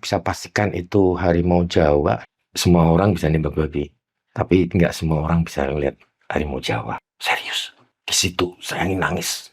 bisa pastikan itu harimau Jawa, semua orang bisa nembak babi. Tapi nggak semua orang bisa lihat harimau Jawa. Serius. Di situ saya ingin nangis.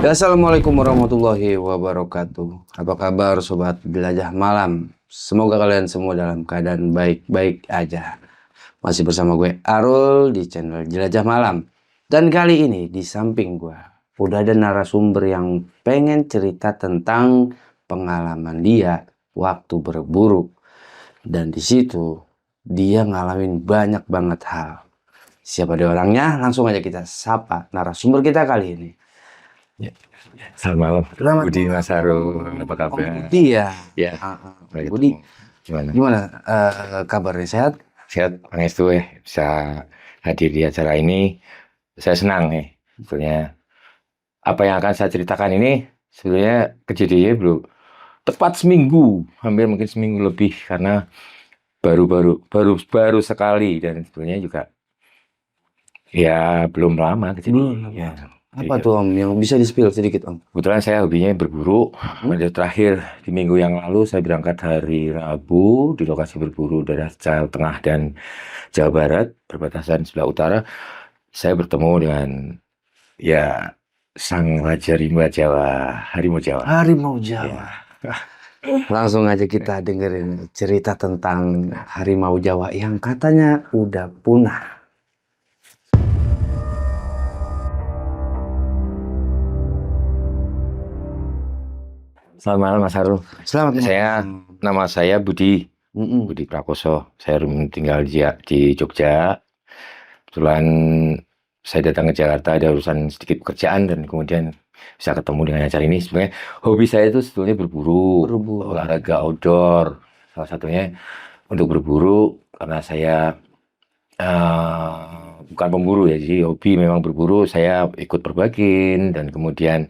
Assalamualaikum warahmatullahi wabarakatuh. Apa kabar sobat jelajah malam? Semoga kalian semua dalam keadaan baik-baik aja. Masih bersama gue Arul di channel Jelajah Malam. Dan kali ini di samping gue udah ada narasumber yang pengen cerita tentang pengalaman dia waktu berburu. Dan di situ dia ngalamin banyak banget hal. Siapa dia orangnya? Langsung aja kita sapa narasumber kita kali ini. Ya. Selamat malam, Budi Mas Harul, apa kabar? Budi ya. Ya. Budi, gimana kabarnya, sehat? Sehat, pangestu bisa hadir di acara ini. Saya senang sebetulnya. Apa yang akan saya ceritakan ini sebenarnya kejadiannya belum tepat seminggu, hampir mungkin seminggu lebih karena baru sekali dan sebenarnya juga ya belum lama kejadian. Ya. Apa tuh Om yang bisa di-spill sedikit Om? Kebetulan saya hobinya berburu. Terakhir di minggu yang lalu saya berangkat hari Rabu di lokasi berburu daerah Jawa Tengah dan Jawa Barat, perbatasan sebelah utara. Saya bertemu dengan ya sang raja rimba Jawa, harimau Jawa. Harimau Jawa. Ya. Langsung aja kita dengerin cerita tentang harimau Jawa yang katanya udah punah. Selamat malam Mas Harul. Selamat malam. Nama saya Budi. Budi Prakoso. Saya tinggal di Jogja. Kebetulan saya datang ke Jakarta ada urusan sedikit pekerjaan dan kemudian bisa ketemu dengan acara ini. Sebenarnya hobi saya itu sebetulnya berburu. Olahraga outdoor. Salah satunya untuk berburu karena saya bukan pemburu ya. Jadi hobi memang berburu. Saya ikut perbagin dan kemudian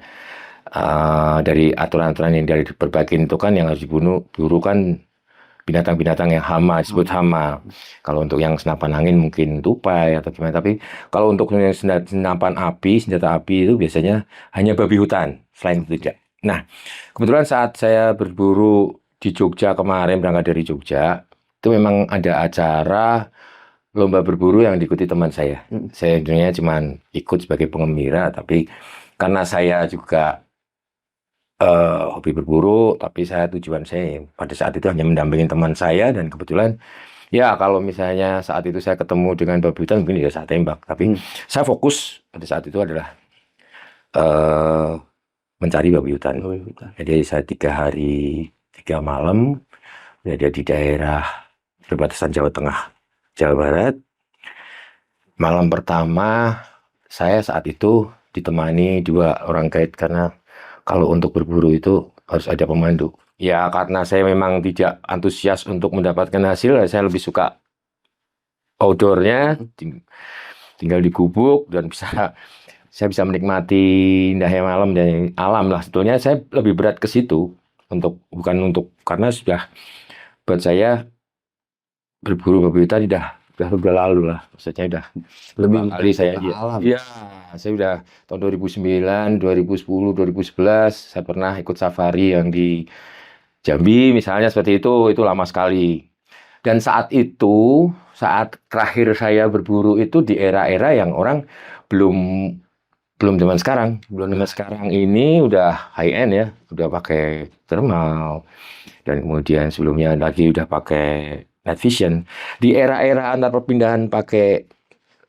dari aturan-aturan yang dari perbagin itu kan yang harus diburu kan binatang-binatang yang hama, disebut hama. Kalau untuk yang senapan angin mungkin tupai atau gimana. Tapi kalau untuk yang senapan api, senjata api itu biasanya hanya babi hutan. Selain itu tidak. Nah, kebetulan saat saya berburu di Jogja kemarin, berangkat dari Jogja, itu memang ada acara lomba berburu yang diikuti teman saya. Saya sebenarnya cuma ikut sebagai pengembira, tapi karena saya juga hobi berburu, tapi tujuan saya pada saat itu hanya mendampingi teman saya dan kebetulan ya kalau misalnya saat itu saya ketemu dengan babi hutan mungkin ya saya tembak, tapi saya fokus pada saat itu adalah mencari babi hutan. Jadi saya 3 hari 3 malam berada di daerah perbatasan Jawa Tengah, Jawa Barat. Malam pertama saya saat itu ditemani 2 orang guide karena kalau untuk berburu itu harus ada pemandu. Ya karena saya memang tidak antusias untuk mendapatkan hasil, saya lebih suka outdoornya, tinggal di gubuk dan saya bisa menikmati indahnya malam dan alam lah. Sebetulnya saya lebih berat ke situ bukan untuk karena sudah buat saya berburu babi hutan udah lalu lah, maksudnya udah lebih kali saya alam. Ya, saya udah tahun 2009, 2010, 2011 saya pernah ikut safari yang di Jambi misalnya seperti itu lama sekali. Dan saat terakhir saya berburu itu di era-era yang orang belum zaman sekarang. Belum zaman sekarang ini udah high end ya, udah pakai thermal dan kemudian sebelumnya lagi udah pakai night vision. Di era-era antar perpindahan pakai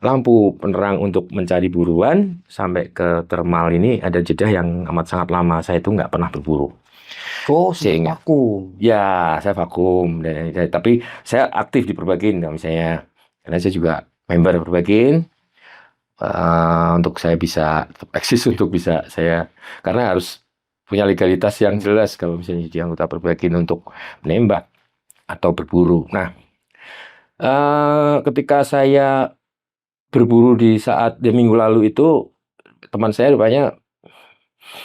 lampu penerang untuk mencari buruan sampai ke thermal ini ada jeda yang amat sangat lama. Saya itu nggak pernah berburu. Sehingga vakum. Ya, saya vakum. Tapi saya aktif di perbagin misalnya. Karena saya juga member perbagin. Untuk saya bisa eksis untuk bisa saya karena harus punya legalitas yang jelas kalau misalnya jadi anggota perbagin untuk menembak atau berburu. Nah, ketika saya berburu di saat minggu lalu itu teman saya rupanya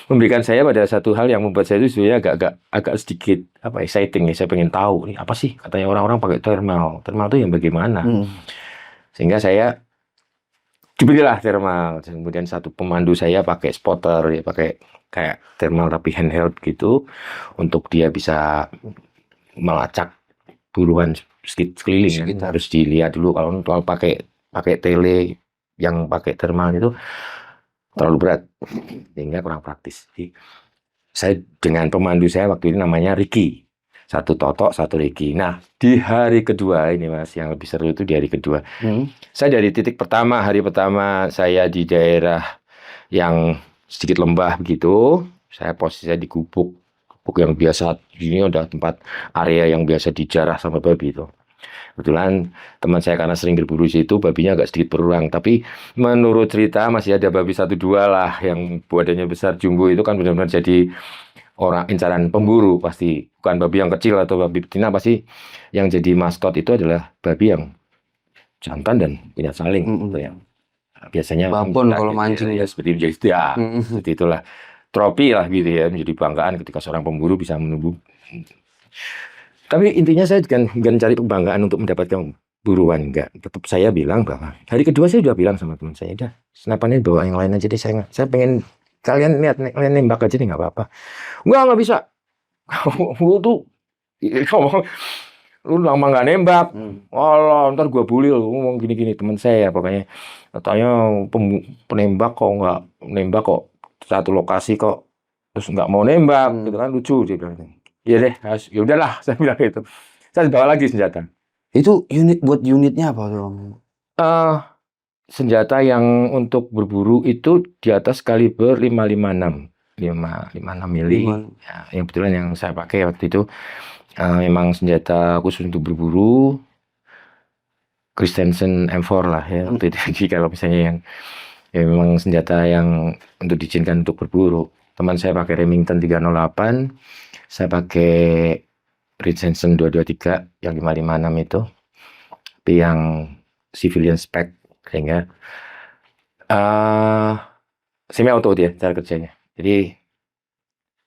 memberikan saya pada satu hal yang membuat saya itu sebenarnya agak sedikit exciting ya. Saya pengen tahu nih apa sih katanya orang-orang pakai thermal. Thermal itu yang bagaimana? Sehingga saya dibelilah thermal. Kemudian satu pemandu saya pakai spotter, ya pakai kayak thermal tapi handheld gitu untuk dia bisa melacak buruan sekeliling kan. Harus dilihat dulu kalau pakai tele yang pakai thermal itu terlalu berat sehingga kurang praktis. Jadi saya dengan pemandu saya waktu itu namanya Ricky. Satu Toto, satu Ricky. Nah, di hari kedua ini Mas, yang lebih seru itu di hari kedua. Saya dari titik pertama, hari pertama saya di daerah yang sedikit lembah begitu. Posisi saya di gubuk yang biasa, ini ada tempat area yang biasa dijarah sama babi itu. Kebetulan teman saya karena sering berburu di situ, babinya agak sedikit berulang. Tapi menurut cerita masih ada babi 1-2 lah yang badannya besar jumbo itu kan benar-benar jadi orang incaran pemburu pasti. Bukan babi yang kecil atau babi betina, pasti yang jadi maskot itu adalah babi yang jantan dan punya saling. Gitu ya. Biasanya babon kalau mancing ya seperti seperti itulah. Trofi lah gitu ya, menjadi banggaan ketika seorang pemburu bisa menunggu. Tapi intinya saya jangan cari kebanggaan untuk mendapatkan buruan, enggak. Tetap saya bilang bahwa hari kedua saya sudah bilang sama teman saya, udah senapannya bawa yang lain aja deh, saya pengen kalian lihat, kalian nembak aja deh, nggak apa-apa. Nggak bisa. Lu tuh ngomong, lu lama nggak nembak. Allah, ntar gua bully lu ngomong gini-gini teman saya. Pokoknya katanya penembak kok nggak nembak kok satu lokasi kok terus nggak mau nembak gitu kan, lucu dia bilang. Iya deh, ya udahlah saya bilang gitu. Saya bawa lagi senjata. Itu unitnya apa tuh? Senjata yang untuk berburu itu di atas kaliber 556 mili. Ya, yang betulan yang saya pakai waktu itu memang senjata khusus untuk berburu. Christensen M4 lah ya waktu itu. Jadi kalau misalnya yang ya memang senjata yang untuk diizinkan untuk berburu. Teman saya pakai Remington 308, saya pakai Richardson 223 yang 556 itu, tapi yang civilian spec sehingga semi auto dia cara kerjanya. Jadi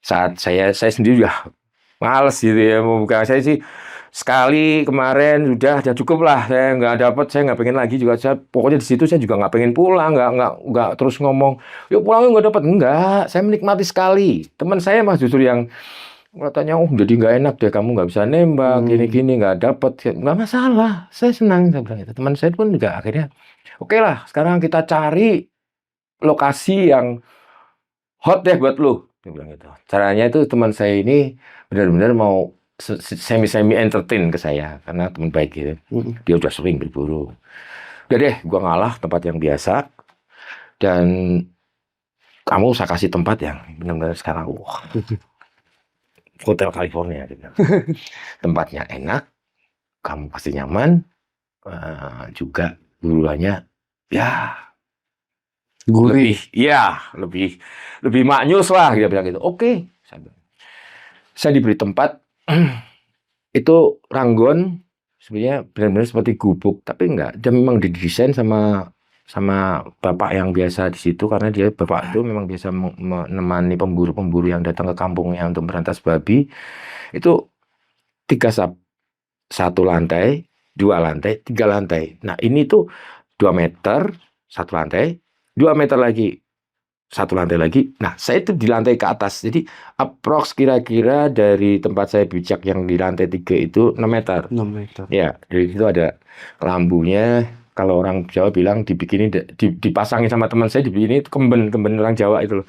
saat saya sendiri juga males gitu ya mau buka. Saya sih sekali kemarin sudah cukup lah, saya nggak dapat, saya nggak pengen lagi juga. Saya pokoknya di situ saya juga nggak pengen pulang, nggak terus ngomong yuk pulangnya nggak dapat, enggak. Saya menikmati sekali. Teman saya mah justru yang katanya jadi nggak enak deh, kamu nggak bisa nembak gini nggak dapat. Nggak masalah, saya senang, saya bilang itu. Teman saya pun juga akhirnya oke lah, sekarang kita cari lokasi yang hot deh buat lu, dia bilang gitu. Caranya itu teman saya ini benar-benar mau semi entertain ke saya karena teman baik gitu. Dia udah sering berburu. Udah deh, gua ngalah tempat yang biasa dan kamu saya kasih tempat yang benar-benar sekarang wah. Hotel California gitu. Tempatnya enak, kamu pasti nyaman, juga buruannya ya gurih, ya lebih maknyus lah, dia bilang gitu. Oke, saya diberi tempat itu Ranggon, sebenarnya benar-benar seperti gubuk, tapi enggak, dia memang didesain sama bapak yang biasa di situ karena dia bapak itu memang biasa menemani pemburu-pemburu yang datang ke kampungnya untuk berantas babi. Itu 1 lantai, 2 lantai, 3 lantai. Nah ini tuh 2 meter 1 lantai, 2 meter lagi 1 lantai lagi. Nah saya itu di lantai ke atas, jadi approx kira-kira dari tempat saya bijak yang di lantai 3 itu 6 meter. 6 meter. Ya, dari situ ada lambunya. Kalau orang Jawa bilang dibikinin, dipasangin sama teman saya, dibikinin kemben orang Jawa itu loh.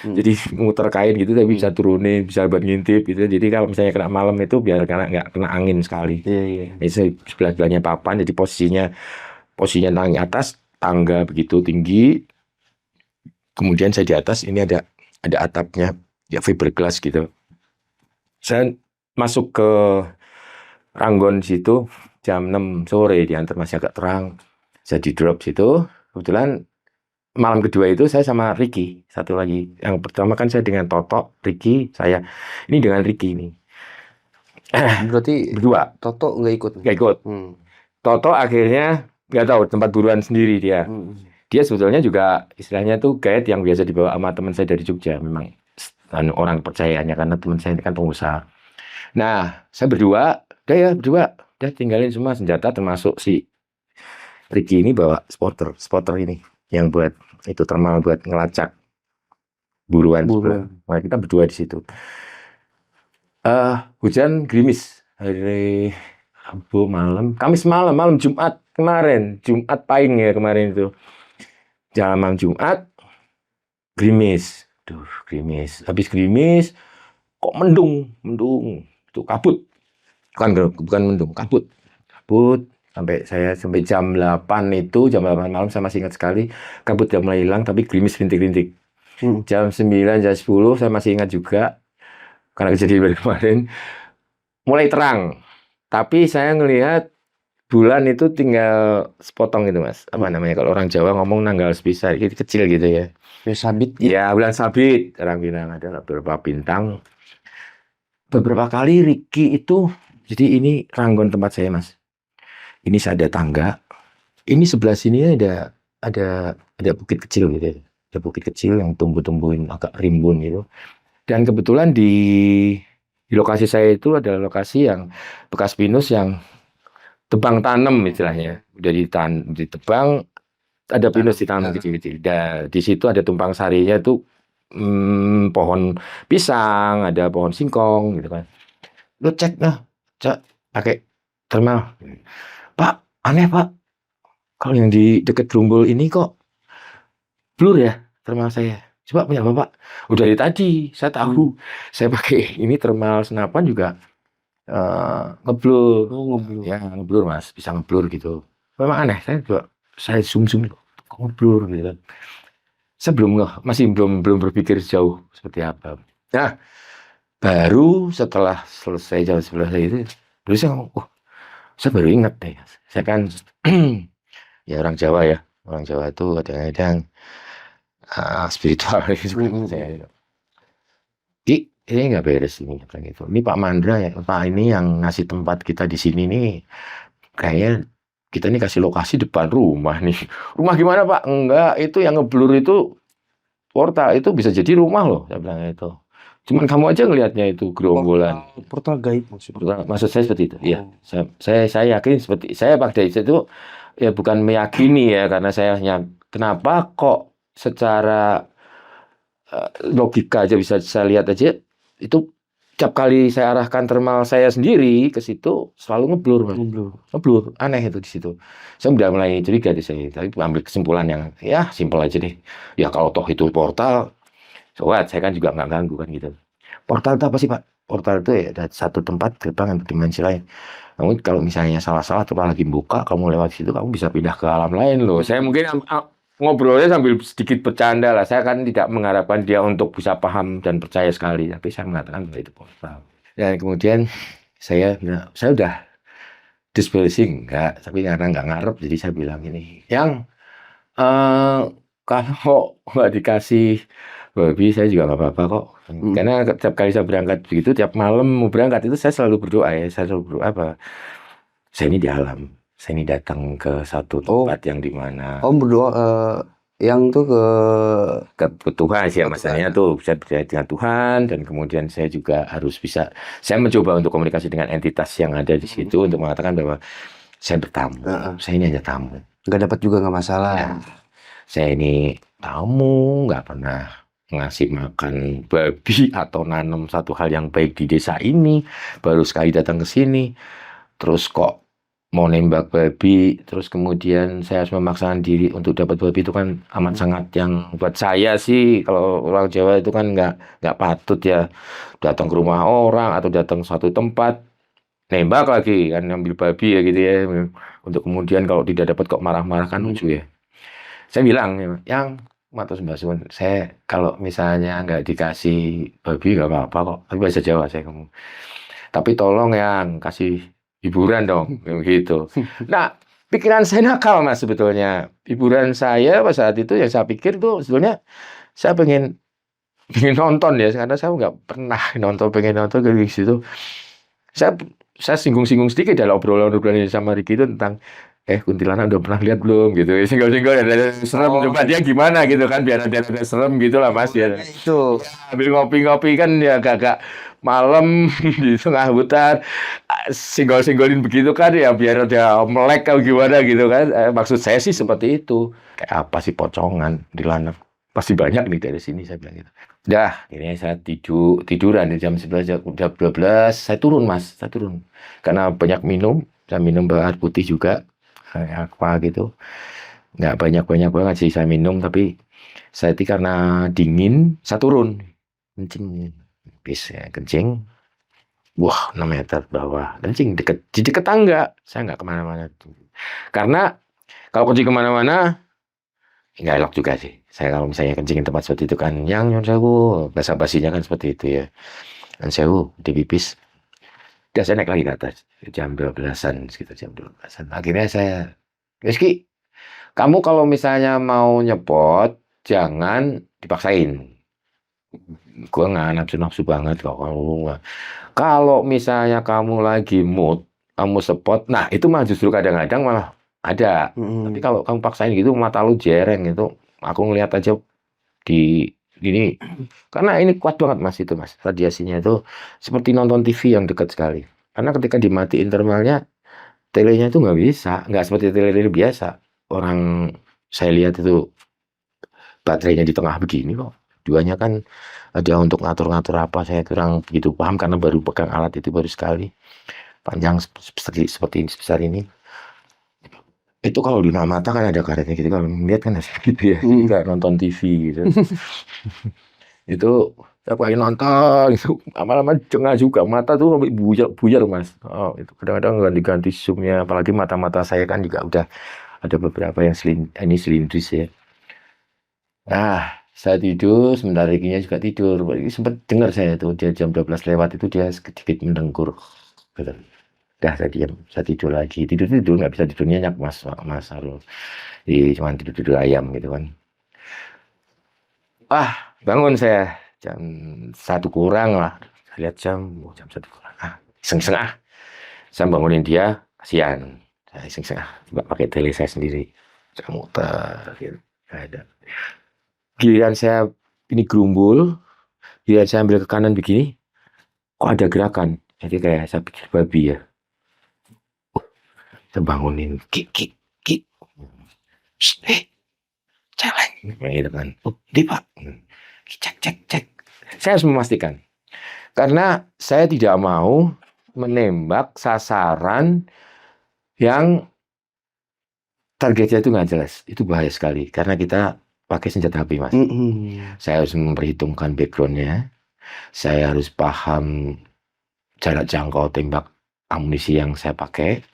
Jadi muter kain gitu, tapi bisa turunin, bisa buat ngintip gitu. Jadi kalau misalnya kena malam itu biar karena nggak kena angin sekali. Itu sebelah-sebelahnya papan, jadi posisinya di atas tangga begitu tinggi. Kemudian saya di atas, ini ada atapnya, ya fiberglass gitu. Saya masuk ke Ranggon situ jam 6 sore, diantar masih agak terang. Saya di drop situ. Kebetulan malam kedua itu saya sama Ricky, satu lagi. Yang pertama kan saya dengan Toto, Ricky, saya. Ini dengan Ricky ini. Berarti berdua. Toto nggak ikut? Nggak ikut. Toto akhirnya nggak tahu tempat buruan sendiri dia. Hmm. Dia sebetulnya juga istilahnya tuh guide yang biasa dibawa sama teman saya dari Jogja. Memang orang percayanya karena teman saya ini kan pengusaha. Nah, saya berdua, udah tinggalin semua senjata termasuk si Ricky ini bawa spotter ini yang buat itu thermal buat ngelacak buruan. Nah, kita berdua di situ. Hujan gerimis hari Rabu malam, Kamis malam Jumat kemarin, Jumat Pahing ya kemarin itu. Jalan malam Jumat gerimis. Gerimis. Habis gerimis kok mendung. Itu kabut. Bukan mendung, kabut. Sampai jam 8 itu, jam 8 malam saya masih ingat sekali, kabut udah mulai hilang tapi gerimis rintik-rintik. Jam 9, jam 10 saya masih ingat juga karena kejadian baru kemarin mulai terang. Tapi saya ngelihat bulan itu tinggal sepotong gitu, Mas. Apa namanya kalau orang Jawa ngomong nanggal sepisah gitu, kecil gitu ya. Ya sabit. Ya, bulan sabit. Orang bilang ada beberapa bintang. Beberapa kali Ricky itu, jadi ini Ranggon tempat saya, Mas. Ini ada tangga. Ini sebelah sini ada bukit kecil gitu ya. Ada bukit kecil yang tumbuh-tumbuhin agak rimbun gitu. Dan kebetulan di lokasi saya itu adalah lokasi yang bekas pinus yang tebang tanam istilahnya. Udah ditebang, ada pinus ditanam kecil-kecil. Dan di situ ada tumpang sarinya itu pohon pisang, ada pohon singkong gitu kan. Lu cek pakai thermal. Pak, aneh Pak. Kalau yang di dekat gerumbul ini kok blur ya thermal saya. Coba punya Bapak. Udah dari tadi saya tahu. Saya pakai ini thermal senapan juga ngeblur. Ya, ngeblur Mas, bisa ngeblur gitu. Memang aneh, saya zoom kok ngeblur gitu kan. Saya masih belum berpikir jauh seperti apa. Nah, baru setelah selesai jam 11 itu, terus saya baru ingat deh. Saya kan ya orang Jawa ya. Orang Jawa itu kadang-kadang spiritual gitu. Ini nggak beres ini gitu. Ini Pak Mandra ya, Pak ini yang ngasih tempat kita di sini nih. Kayaknya kita ini kasih lokasi depan rumah nih. Rumah gimana Pak? Enggak, itu yang ngeblur itu portal, itu bisa jadi rumah loh, saya bilang itu. Cuman kamu aja ngelihatnya itu gerombolan. Portal gaib maksudnya. Maksud saya seperti itu. Iya. Saya yakin seperti saya pada itu ya bukan meyakini ya karena saya hanya kenapa kok secara logika aja bisa saya lihat aja itu setiap kali saya arahkan thermal saya sendiri ke situ selalu ngeblur. Aneh itu di situ. Saya udah mulai curiga di saya, tapi ambil kesimpulan yang ya simpel aja deh. Ya kalau toh itu portal, saya kan juga nggak ganggu kan gitu. Portal itu apa sih Pak? Portal itu ya ada satu tempat gerbang untuk dimensi lain. Namun kalau misalnya salah-salah atau lagi buka, kamu lewat situ, kamu bisa pindah ke alam lain loh. Saya mungkin ngobrolnya sambil sedikit bercanda lah. Saya kan tidak mengharapkan dia untuk bisa paham dan percaya sekali. Tapi saya mengatakan bahwa itu portal. Dan kemudian saya udah disbalancing enggak. Tapi karena nggak ngarep, jadi saya bilang ini. Yang kalau nggak dikasih babi, saya juga nggak apa-apa kok. Karena tiap kali saya berangkat begitu, tiap malam mau berangkat itu saya selalu berdoa ya. Saya selalu berdoa apa? Saya ini di alam. Saya ini datang ke satu tempat yang dimana. Berdoa yang tuh ke Tuhan sih ya masalahnya tuh saya percaya dengan Tuhan dan kemudian saya juga harus bisa. Saya mencoba untuk komunikasi dengan entitas yang ada di situ untuk mengatakan bahwa saya bertamu. Saya ini hanya tamu. Nggak dapat juga nggak masalah. Ya, saya ini tamu, nggak pernah ngasih makan babi atau nanam satu hal yang baik di desa ini. Baru sekali datang ke sini, terus kok mau nembak babi, terus kemudian saya harus memaksakan diri untuk dapat babi itu kan amat sangat yang buat saya sih kalau orang Jawa itu kan nggak patut ya datang ke rumah orang atau datang suatu tempat nembak lagi kan ambil babi ya gitu ya untuk kemudian kalau tidak dapat kok marah-marah kan lucu ya. Saya bilang yang matur Mbak Sun, saya kalau misalnya nggak dikasih babi nggak apa-apa kok, tapi bahasa Jawa saya kamu. Tapi tolong yang kasih hiburan dong, gitu. Nah, pikiran saya nakal Mas sebetulnya. Hiburan saya pada saat itu yang saya pikir tuh sebetulnya saya pengen nonton ya, karena saya nggak pernah pengen nonton kayak gitu. Saya singgung-singgung sedikit dalam obrolan sama Ricky itu tentang kuntilanak udah pernah lihat belum gitu, singgol-singgol ada serem, coba dia gimana gitu kan, biar ada serem gitu lah Mas ya. Itu Ambil ngopi-ngopi kan ya agak-agak malam di tengah hutan, singgol-singgolin begitu kan ya biar ada melek atau gimana gitu kan. Maksud saya sih seperti itu. Kayak apa sih pocongan di lanap? Pasti banyak nih dari sini saya bilang gitu. Dah, ini saya tiduran di jam 11, jam 12, saya turun Mas, saya turun. Karena banyak minum, saya minum air putih juga, kayak aqua gitu. Nggak banyak-banyak banget sih saya minum, tapi saya itu karena dingin, saya turun. Kencing. Bisa kencing. Wah, 6 meter bawah. Kencing di dekat tangga. Saya nggak kemana-mana. Karena kalau kencing kemana-mana, nggak elok juga sih. Saya kalau misalnya kencing di tempat seperti itu kan, yang nyon sewu, basa-basinya kan seperti itu ya. Dan sewu, di pipis. Udah saya naik lagi ke atas. Jam 12-an, sekitar jam 12-an. Akhirnya saya, Rizky, kamu kalau misalnya mau nyepot, jangan dipaksain. Gue nggak nafsu-nafsu banget kok. Kalau misalnya kamu lagi mood, kamu spot, nah itu mah justru kadang-kadang malah ada. Tapi kalau kamu paksain gitu, mata lu jereng itu. Aku ngeliat aja di gini. Karena ini kuat banget Mas itu Mas. Radiasinya itu seperti nonton TV yang dekat sekali. Karena ketika dimatiin thermalnya, telenya itu nggak bisa. Nggak seperti tele biasa. Orang saya lihat itu baterainya di tengah begini kok. Duanya kan ada untuk ngatur-ngatur apa, saya kurang begitu paham karena baru pegang alat itu baru sekali. Panjang seperti ini, sebesar ini. Itu kalau di mata kan ada karetnya gitu, kalau lihat kan gitu ya, nggak nonton TV gitu. Itu saya pakai nonton, itu lama-lama jengah juga, mata tuh buyar Mas. Oh, itu kadang-kadang ganti-ganti zoomnya, apalagi mata-mata saya kan juga udah ada beberapa yang silindris ya. Nah, saya tidur, sebentar laginya juga tidur. Sempat dengar saya itu, dia jam 12 lewat itu dia sedikit mendengkur. Gitu. Dah, saya diam, saya tidur lagi. Tidur, nggak bisa tidur nyenyak, Mas Arul. Jadi cuma tidur ayam gitu kan. Bangun saya, jam 1 kurang lah. Saya lihat jam 1 kurang. Iseng-iseng Saya bangunin dia, kasihan. Saya iseng-iseng coba pakai tele saya sendiri. Saya muter, gitu. Nggak ada. Giliran saya ini gerumbul, giliran saya ambil ke kanan begini, kok ada gerakan. Jadi kayak saya pikir babi ya. Saya bangunin, ki, celeng, gitu kan. Ini Pak, cek. Saya harus memastikan, karena saya tidak mau menembak sasaran yang targetnya itu nggak jelas. Itu bahaya sekali, karena kita pakai senjata api Mas. Saya harus memperhitungkan backgroundnya. Saya harus paham jarak jangkau tembak amunisi yang saya pakai.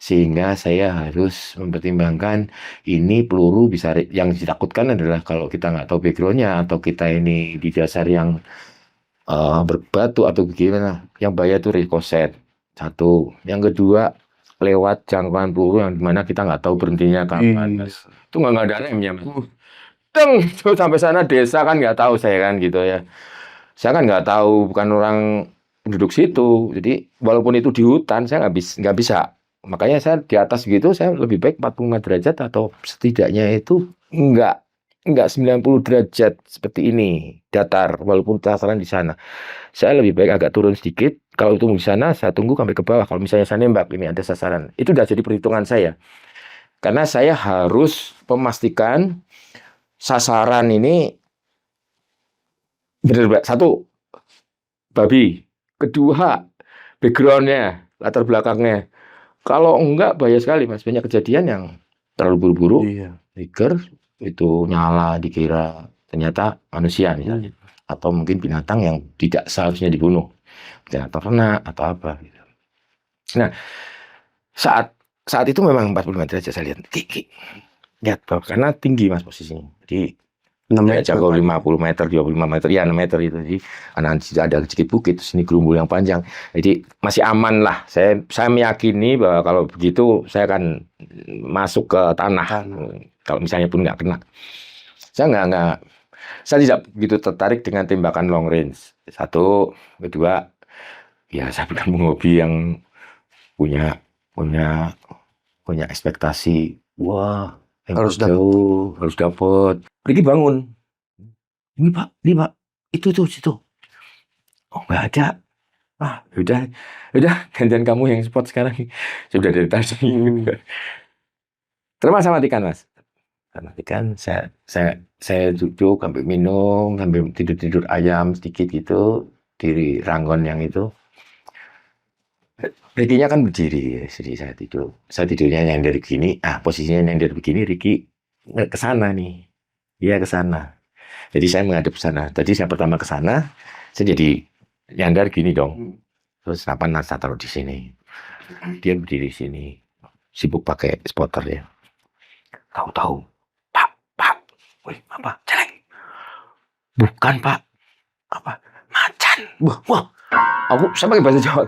Sehingga saya harus mempertimbangkan ini peluru bisa, yang ditakutkan adalah kalau kita nggak tahu backgroundnya atau kita ini di dasar yang berbatu atau gimana. Yang bahaya itu rekoset. Satu. Yang kedua, lewat jangkauan peluru yang dimana kita nggak tahu berhentinya kapan. Itu nggak ada remnya Mas. Sampai sana desa kan nggak tahu saya kan gitu ya. Saya kan nggak tahu, bukan orang penduduk situ. Jadi walaupun itu di hutan, saya nggak bisa. Makanya saya di atas gitu, saya lebih baik 45 derajat atau setidaknya itu nggak 90 derajat seperti ini, datar, walaupun sasaran di sana. Saya lebih baik agak turun sedikit. Kalau itu di sana, saya tunggu sampai ke bawah. Kalau misalnya saya nembak, ini ada sasaran. Itu udah jadi perhitungan saya. Karena saya harus memastikan sasaran ini benar-benar satu, babi. Kedua, backgroundnya, latar belakangnya. Kalau enggak, bahaya sekali Mas. Banyak kejadian yang terlalu buru-buru, trigger, itu nyala, dikira ternyata manusia misalnya. Atau mungkin binatang yang tidak seharusnya dibunuh. Misalnya ternak atau apa. Gitu. Nah, saat itu memang 45 derajat saya lihat. Lihat, karena tinggi Mas posisinya. Jadi 6 meter, jauh 50 meter, 25 meter, ya 6 meter itu. Jadi karena ada sedikit bukit, sini gerumbul yang panjang. Jadi masih aman lah. Saya meyakini bahwa kalau begitu saya akan masuk ke tanah. Kalau misalnya pun nggak kena. Saya tidak begitu tertarik dengan tembakan long range. Satu, kedua, ya saya bukan hobi yang punya punya ekspektasi, wah, Harus jauh, harus dapat. Ricky bangun. Ini Pak, itu tuh situ. Oh, nggak ada. Ah, udah, gantian kamu yang spot sekarang. Sudah dari tadi. Terus saya matikan, Mas. Saya matikan, saya duduk sampai minum, sampai tidur ayam sedikit gitu di ranggon yang itu. Ricky-nya kan berdiri, jadi saya tidur. Saya tidurnya yang dari begini, posisinya yang dari begini, Ricky ke sana nih. Iya ke sana. Jadi saya menghadap ke sana. Tadi saya pertama ke sana, saya jadi nyandar gini dong. Terus saya taruh di sini. Dia berdiri di sini, sibuk pakai spotter ya. Tahu-tahu, Pak, wih apa? Celeng. Bukan Pak, apa? Macan. Wah, saya pakai bahasa Jawa.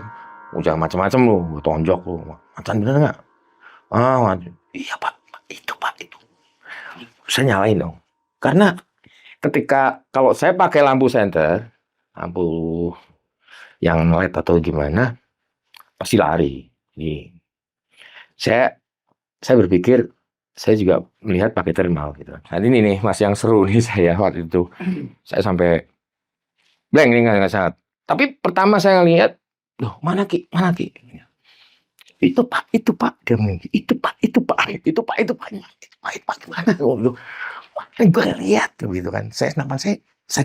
Jangan macam-macam lu, tonjok lu. Macan bener nggak? Macan. Iya Pak, itu. Saya nyalain dong. Karena ketika kalau saya pakai lampu senter, lampu yang LED atau gimana, pasti lari. Ini saya berpikir saya juga melihat pakai thermal gitu. Nah ini nih Mas yang seru nih saya waktu itu. Saya sampai blank nih nggak saat. Tapi pertama saya lihat, loh mana Ki? Itu Pak. Dia bilang, itu Pak. Gimana? Gue lihat gitu kan. Saya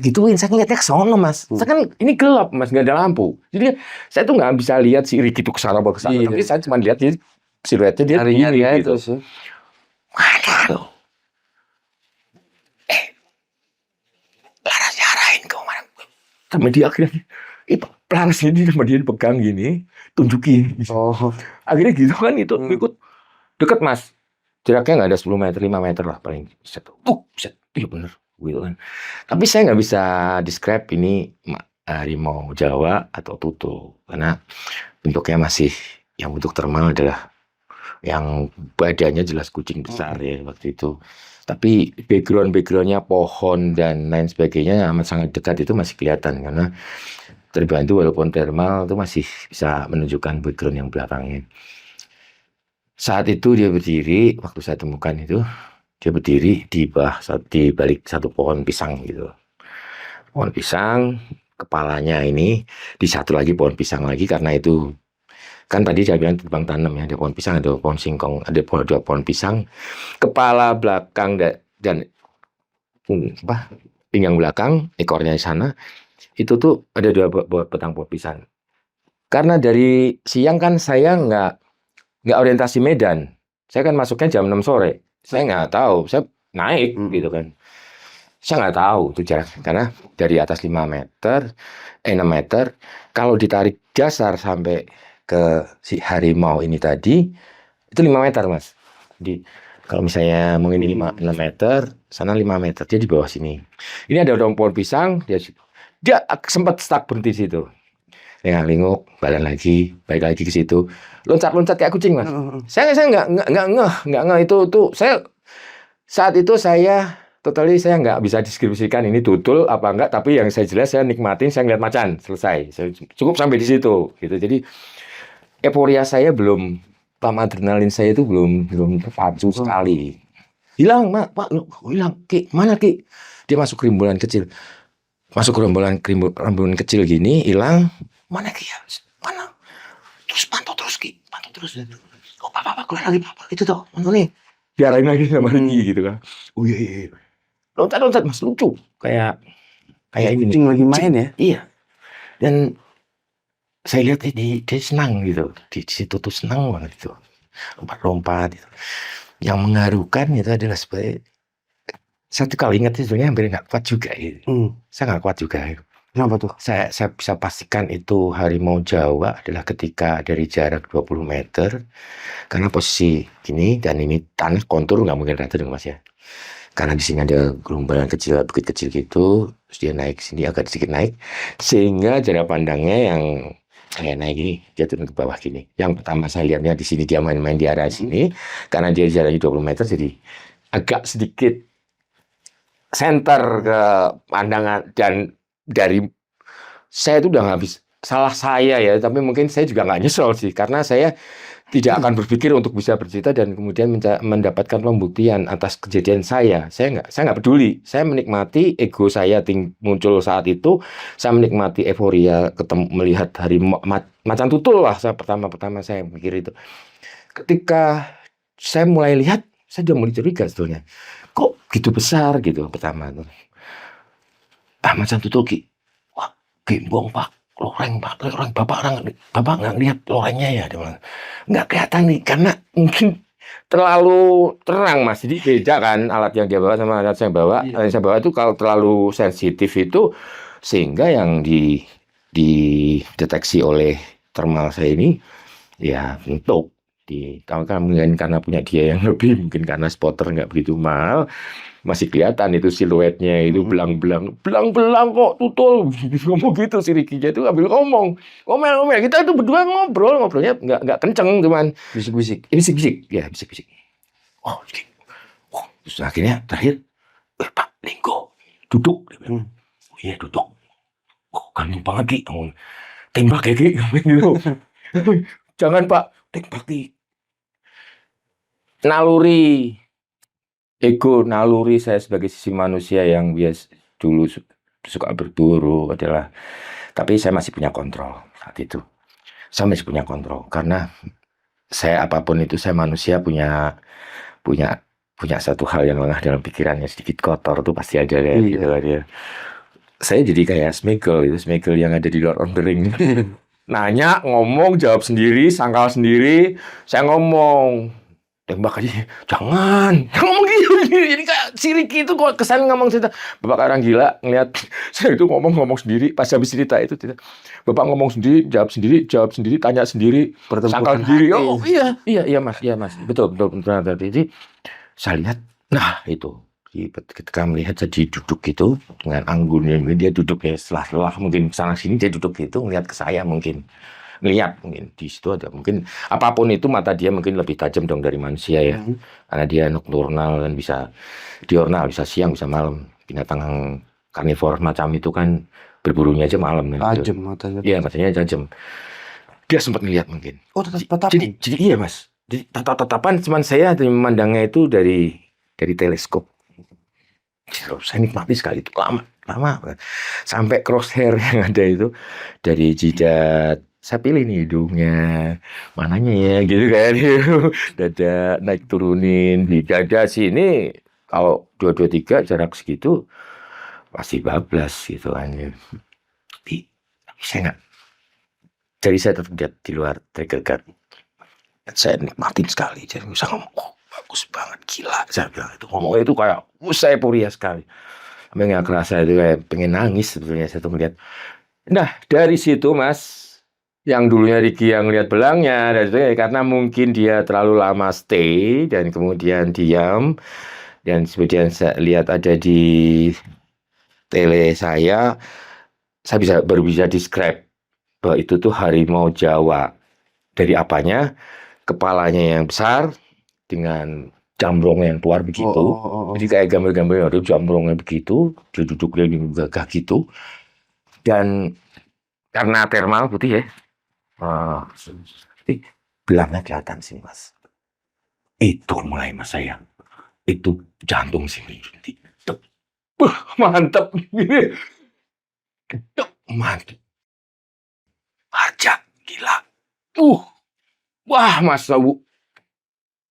gituin, saya ngeliatnya ke sono Mas. Saya kan ini gelap Mas, nggak ada lampu. Jadi saya tuh nggak bisa lihat si Ricky itu kesana atau kesana. Tapi saya cuma lihat dia siluetnya dia Harinya gitu. Sih. Mana lo? Laras arahin ke mana? Sama dia akhirnya, Laras ini sama dia pegang gini, tunjukin. Oh. Akhirnya gitu kan itu ikut deket Mas. Jaraknya nggak ada 10 meter, 5 meter lah paling. Set. Iya bener. Gitu kan. Tapi saya nggak bisa describe ini harimau Jawa atau tutul. Karena bentuknya masih, yang bentuk thermal adalah yang badannya jelas kucing besar ya waktu itu. Tapi backgroundnya pohon dan lain sebagainya amat sangat dekat itu masih kelihatan. Karena terbantu walaupun thermal itu masih bisa menunjukkan background yang belakangnya. Saat itu dia berdiri, waktu saya temukan itu, dia berdiri di balik satu pohon pisang gitu. Pohon pisang, kepalanya ini di satu lagi pohon pisang lagi, karena itu kan tadi saya bilang terbang tanam ya, ada pohon pisang, ada pohon singkong, ada dua pohon pisang, kepala belakang dan pinggang belakang, ekornya di sana, itu tuh ada dua batang pohon pisang. Karena dari siang kan saya nggak orientasi medan, saya kan masuknya jam 6 sore, saya nggak tahu, saya naik gitu kan. Saya nggak tahu itu jarak, karena dari atas 6 meter, kalau ditarik dasar sampai ke si harimau ini tadi, itu 5 meter Mas. Jadi kalau misalnya mau ini 6 meter, sana 5 meter, dia di bawah sini. Ini ada pohon pisang, dia sempat stuck berhenti di situ. Linguk, balik lagi ke situ, loncat kayak kucing Mas. Saya nggak ngeh itu saya saat itu saya nggak bisa deskripsikan ini tutul apa enggak, tapi yang saya jelas saya nikmatin, saya ngeliat macan, selesai. Saya cukup sampai di situ gitu. Jadi euforia saya belum, adrenalin saya itu belum terpacu sekali. Hilang Pak, hilang Ki, mana Ki? Dia masuk ke rembulan kecil gini, hilang. Mana Ki ya? Mana? Terus pantau terus. Oh Pak, keluar lagi Pak, itu tuh, mana nih? Diarahin lagi sama Ricky gitu kan. Oh iya. Loncat Mas, lucu. Kayak ini. Kucing lagi main ya? Iya. Dan saya lihat dia senang gitu. Di situ tuh senang banget itu. Lompat gitu. Yang mengharukan itu adalah sebagai, saya tuh kalau ingat itu sebenarnya hampir nggak kuat juga gitu. Saya nggak kuat juga. Kenapa tuh? Saya bisa pastikan itu harimau Jawa adalah ketika dari jarak 20 meter, karena posisi gini dan ini tanah kontur nggak mungkin rata dong Mas ya. Karena di sini ada gerombolan kecil, bukit kecil gitu, terus dia naik sini agak sedikit naik, sehingga jarak pandangnya yang kayak naik gini, dia turun ke bawah gini. Yang pertama saya lihatnya di sini dia main-main di arah sini, karena dia jaraknya 20 meter, jadi agak sedikit center ke pandangan. Dan dari saya itu udah nggak bisa, salah saya ya, tapi mungkin saya juga nggak nyesel sih, karena saya tidak akan berpikir untuk bisa bercerita dan kemudian mendapatkan pembuktian atas kejadian saya. Saya nggak peduli. Saya menikmati ego saya muncul saat itu. Saya menikmati euforia melihat macan tutul lah. Pertama saya mikir itu. Ketika saya mulai lihat, saya udah mulai curiga sebetulnya. Kok gitu besar gitu pertama tuh. Macan tutul Ki. Wah, gembong Pak. Loreng bapak nggak lihat lorengnya ya, nggak kelihatan nih karena mungkin terlalu terang Mas, jadi beda kan alat yang dia bawa sama alat saya bawa. Alat yang saya bawa itu kalau terlalu sensitif itu sehingga yang dideteksi oleh thermal saya ini ya untuk mungkin karena punya dia yang lebih, mungkin karena spotter nggak begitu mahal, masih kelihatan itu siluetnya itu belang-belang kok tutul ngomong gitu si Ricky-nya itu ambil ngomel kita itu berdua ngobrolnya nggak kenceng, cuman bisik-bisik oh terus akhirnya terakhir Pak Linggo duduk oh iya duduk ganteng banget Ki, tembak ya Ki gitu. Jangan Pak, tembak Ki, naluri saya sebagai sisi manusia yang dulu suka berburu adalah, tapi saya masih punya kontrol saat itu. Saya masih punya kontrol karena saya apapun itu, saya manusia punya satu hal yang lengah dalam pikirannya, sedikit kotor tuh pasti ada ya. Gitu lah dia. Saya jadi kayak Smeagol yang ada di Lord of the Rings. Nanya, ngomong, jawab sendiri, sangkal sendiri. Saya ngomong, tembak aja, jangan ngomong gitu. Jadi kayak si Ricky itu kok kesan ngomong cerita, Bapak orang gila ngelihat saya itu ngomong sendiri, pas habis cerita itu Bapak ngomong sendiri, jawab sendiri, tanya sendiri, sangkal sendiri. Oh iya mas, betul. Jadi saya lihat, nah itu ketika melihat jadi duduk gitu dengan anggunnya, dia duduk ya setelah mungkin sana sini dia duduk gitu ngelihat ke saya, mungkin di situ ada mungkin apapun itu, mata dia mungkin lebih tajam dong dari manusia ya, karena dia nocturnal dan bisa diurnal, bisa siang bisa malam. Binatang karnivor macam itu kan berburunya aja malam tajam matanya. Iya, matanya tajam. Dia sempat ngelihat mungkin. Oh, tatapan. Jadi iya mas, jadi tatapan, cuman saya memandangnya itu dari teleskop. Saya nikmati sekali itu, lama sampai crosshair yang ada itu dari jidat. Saya pilih nih hidungnya mananya ya gitu kan. Dada naik turunin di dada sini, kalau 223 jarak segitu pasti bablas gitu kan. Tapi saya nggak, jadi saya tetap lihat di luar trigger. Saya nikmatin sekali, jadi bisa ngomong, bagus banget, gila. Saya bilang itu, ngomongnya itu kayak saya euforia sekali. Sampai nggak kerasa itu kayak pengen nangis sebetulnya saya tuh melihat. Nah dari situ mas, yang dulunya Ricky yang lihat belangnya, dan itu ya, karena mungkin dia terlalu lama stay dan kemudian diam, dan kemudian saya lihat ada di tele saya baru bisa describe bahwa itu tuh harimau Jawa. Dari apanya? Kepalanya yang besar dengan jambrongnya yang keluar begitu. Jadi kayak gambar-gambar ada jambrongnya begitu, dia duduk di gagah gitu. Dan karena thermal putih ya, belangnya kelihatan sih mas. Itu mulai mas saya, itu jantung sini. Mantap. Mantap. Aja, gila. Wah mas Bu.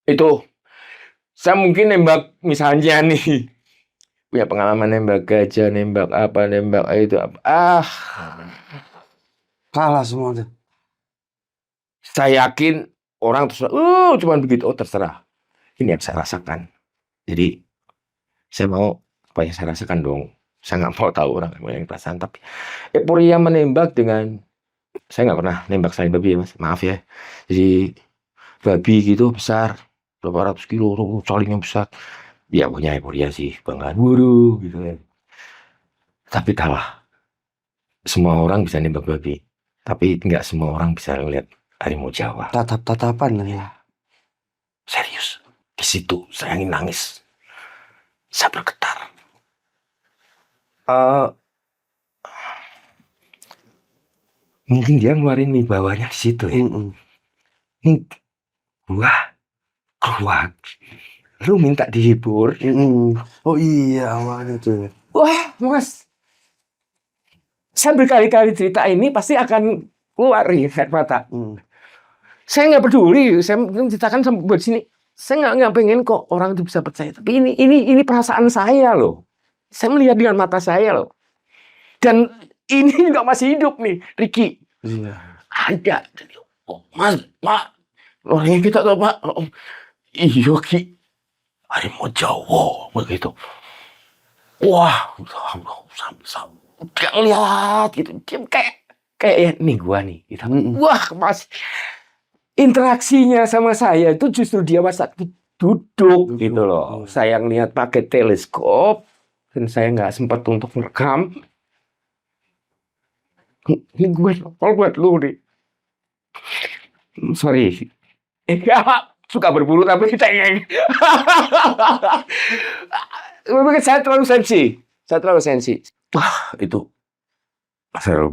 Itu saya mungkin nembak misalnya nih, punya pengalaman nembak gajah, nembak itu apa. Kalah semua tuh. Saya yakin orang terus cuman begitu, terserah. Ini yang saya rasakan. Jadi saya mau apa yang saya rasakan dong. Saya nggak mau tahu orang yang perasaan, tapi euforia menembak dengan, saya nggak pernah nembak selain babi ya mas, maaf ya. Jadi babi gitu besar, berapa ratus kilo, salingnya besar. Ya punya euforia sih, banggaan waduh gitu ya. Tapi kalah. Semua orang bisa nembak babi, tapi nggak semua orang bisa lihat harimau Jawa. Tatapan lah ya. Serius. Di situ saya ingin nangis. Saya bergetar. Mungkin dia ngeluarin wibawanya di situ ya. Wah, kuat. Lu minta dihibur. Oh iya, awalnya tuh. Wah, Mas. Saya berkali-kali cerita ini pasti akan keluar air mata. Saya nggak peduli, saya ceritakan sampai buat sini. Saya nggak pengen kok orang itu bisa percaya. Tapi ini perasaan saya loh. Saya melihat dengan mata saya loh. Dan ini juga masih hidup nih, Ricky. Iya. Ada. Oh, Mas, Pak. Orangnya kita tuh, Pak. Oh, iya, Ki. Harimau Jawa, begitu. Wah, gak lihat gitu. Dia kayak ya, nih gua nih. Gitu. Wah, Mas. Interaksinya sama saya itu justru dia waktu duduk gitu loh. Saya ngeliat pakai teleskop dan saya nggak sempat untuk merekam. Ini gue kalau buat lu nih. Sorry. Suka berburu tapi cengeng. Mungkin saya terlalu sensi. Wah, itu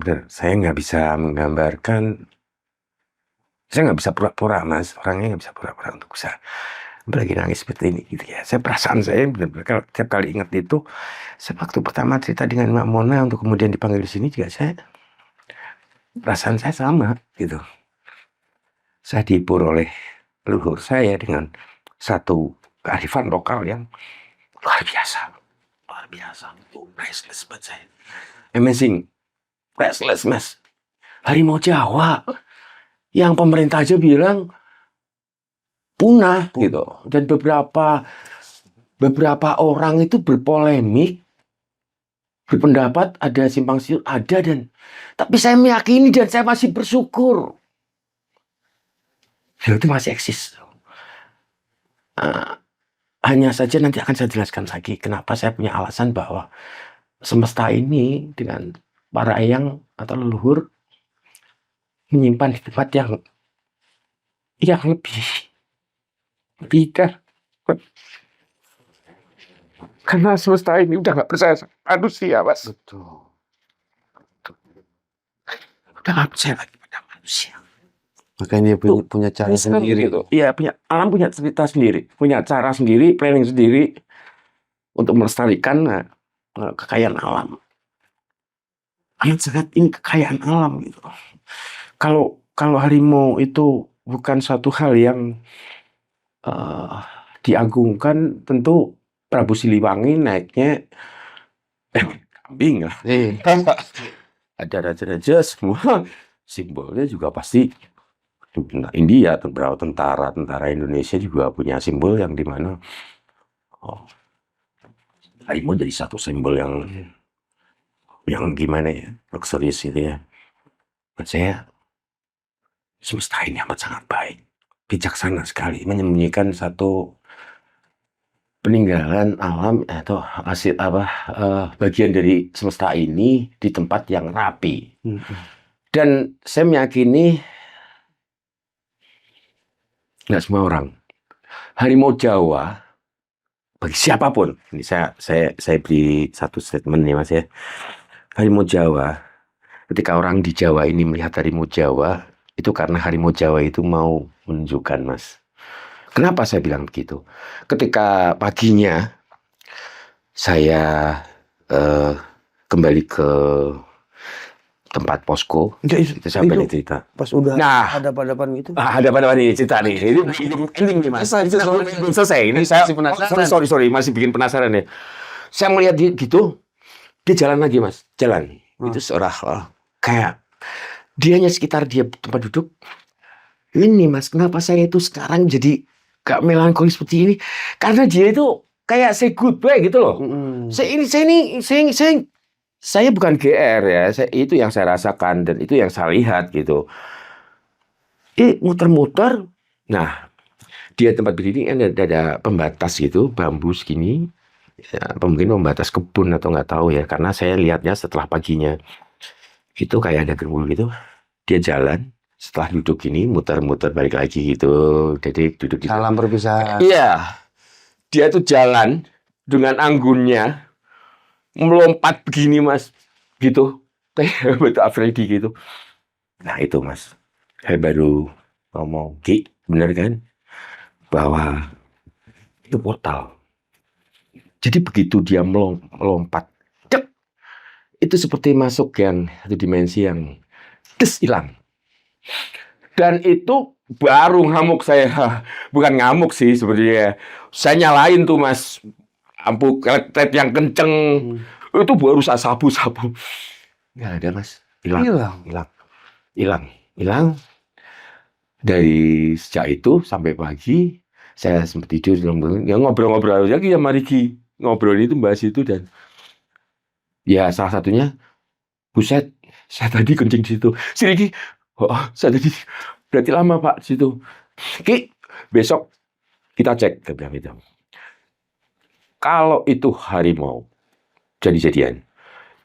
benar. Saya nggak bisa menggambarkan. Saya nggak bisa pura-pura, Mas. Orangnya nggak bisa pura-pura untuk bisa apalagi nangis seperti ini gitu ya. Perasaan saya benar-benar tiap kali ingat itu. Saya waktu pertama cerita dengan Mbak Mona untuk kemudian dipanggil di sini juga perasaan saya sama gitu. Saya dihibur oleh leluhur saya dengan satu kearifan lokal yang luar biasa, itu priceless buat saya, amazing, priceless, Mas. Harimau Jawa yang pemerintah aja bilang punah gitu, dan beberapa orang itu berpolemik, berpendapat ada simpang siur, tapi saya meyakini dan saya masih bersyukur itu masih eksis. Hanya saja nanti akan saya jelaskan lagi kenapa saya punya alasan bahwa semesta ini dengan para eyang atau leluhur menyimpan di tempat yang lebih beda. Karena semesta ini udah nggak percaya sama manusia, Mas. Betul. Udah nggak percaya lagi pada manusia. Makanya dia punya cara sendiri. Gitu. Iya, alam punya cerita sendiri, punya cara sendiri, planning sendiri untuk melestarikan kekayaan alam. Sangat ini kekayaan alam gitu. Kalau harimau itu bukan satu hal yang diagungkan, tentu Prabu Siliwangi naiknya kambing lah. Ada raja-raja semua simbolnya juga pasti India, tentara Indonesia juga punya simbol yang dimana harimau jadi satu simbol yang gimana ya, luxurious gitu ya. Menurut saya semesta ini amat sangat baik, bijaksana sekali, menyembunyikan satu peninggalan alam atau hasil bagian dari semesta ini di tempat yang rapi. Dan saya meyakini nggak semua orang. Harimau Jawa bagi siapapun, ini saya beri satu statement nih, Mas ya. Harimau Jawa, ketika orang di Jawa ini melihat harimau Jawa, itu karena harimau Jawa itu mau menunjukkan, Mas. Kenapa saya bilang begitu? Ketika paginya saya kembali ke tempat posko, itu sampai nih cerita. Pas udah hadapan gitu. Hadapan ini cerita nih. Ini ending nih, Mas. Belum selesai. Ini saya sorry masih bikin penasaran ya. Saya melihat dia gitu, dia jalan lagi, Mas. Jalan. Itu seorang kayak dianya sekitar dia tempat duduk. Ini, Mas, kenapa saya itu sekarang jadi gak melankolis seperti ini? Karena dia itu kayak say goodbye gitu loh. Saya bukan GR ya, itu yang saya rasakan dan itu yang saya lihat gitu. Muter-muter, nah dia tempat berdiri ada pembatas gitu, bambu segini, ya, mungkin pembatas kebun atau nggak tahu ya, karena saya lihatnya setelah paginya itu kayak ada gerbong gitu, dia jalan setelah duduk ini muter-muter balik lagi gitu, jadi duduk di salam perpisahan. Iya, dia tuh jalan dengan anggunnya. Melompat begini, Mas, gitu, betul Afridi gitu. Nah itu, Mas, saya baru ngomong, Ki, bener kan? bahwa itu portal. Jadi begitu dia melompat, cek, itu seperti masuk yang satu dimensi yang hilang. Dan itu baru ngamuk saya. Bukan ngamuk sih sebenarnya. Saya nyalain tuh Mas ampu elektrik yang kenceng. Itu baru saya sapu-sapu. Nggak ada Mas. Hilang. Dari sejak itu sampai pagi saya sempat tidur, ya ngobrol-ngobrol lagi sama Riki. Ngobrol itu bahas itu dan ya salah satunya, buset, saya tadi kencing di situ. Si Riki, oh, saya tadi berarti lama Pak di situ. Ki, besok kita cek ke bilang itu. Kalau itu harimau jadi-jadian,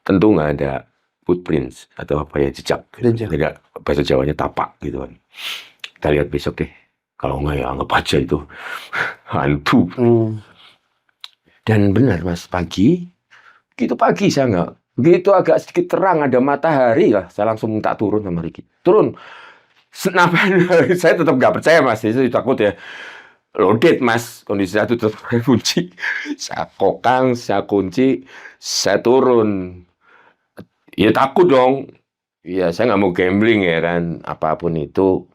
tentu nggak ada footprints atau apa ya, jejak. Tidak, bahasa Jawanya tapak gitu kan. Kita lihat besok deh. Kalau nggak ya anggap aja itu hantu. Dan benar Mas, pagi saya nggak. Begitu agak sedikit terang ada matahari lah, saya langsung minta turun sama Riki. Turun. Kenapa? Saya tetap nggak percaya Mas, itu takut ya. Loaded Mas, kondisi saya itu tetap kunci. Saya kokang, saya kunci, saya turun. Ya takut dong. Ya saya nggak mau gambling ya kan, apapun itu.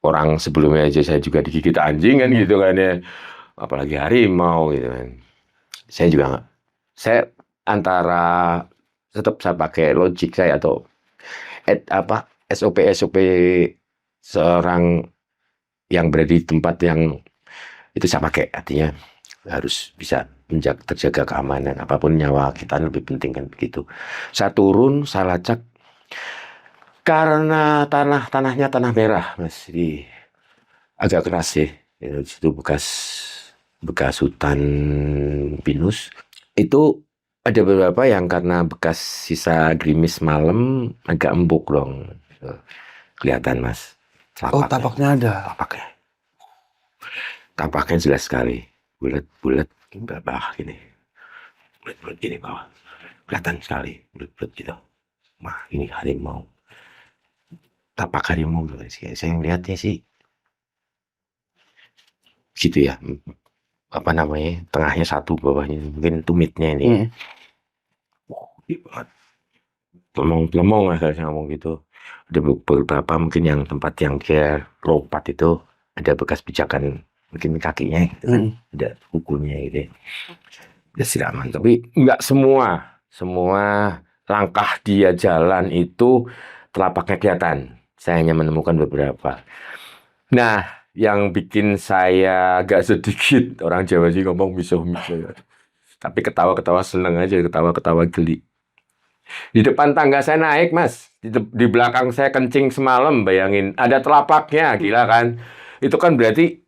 Orang sebelumnya aja saya juga digigit anjing kan gitu kan ya. Apalagi harimau gitu kan. Saya juga nggak. Saya antara tetap saya pakai logik saya atau SOP seorang yang berada di tempat yang itu saya pakai. Artinya harus bisa terjaga keamanan. Apapun nyawa kita lebih penting kan begitu. Saya turun, saya lacak. Karena tanahnya tanah merah Mas, agak keras sih. Itu bekas hutan pinus. Itu ada beberapa yang karena bekas sisa gerimis malam agak empuk dong. Kelihatan Mas. Tapaknya ada. Tampaknya jelas sekali. Bulat bawah gini. Bulat gini bawah. Kelihatan sekali. Bulat gitu. Wah, ini harimau. Tapak harimau sih. Saya melihatnya sih gitu ya. Apa namanya? Tengahnya satu, bawahnya mungkin tumitnya ini. Lemong lah saya ngomong gitu. Ada beberapa mungkin yang tempat yang dia lompat itu ada bekas pijakan mungkin kakinya gitu kan. Ada kukunya gitu. Ya sih aman, tapi nggak semua langkah dia jalan itu telapaknya kelihatan. Saya hanya menemukan beberapa. Nah, yang bikin saya agak sedikit, orang Jawa sih ngomong miso-miso ya. Tapi ketawa-ketawa seneng aja, ketawa-ketawa geli. Di depan tangga saya naik Mas, di belakang saya kencing semalam, bayangin ada telapaknya, gila kan? Itu kan berarti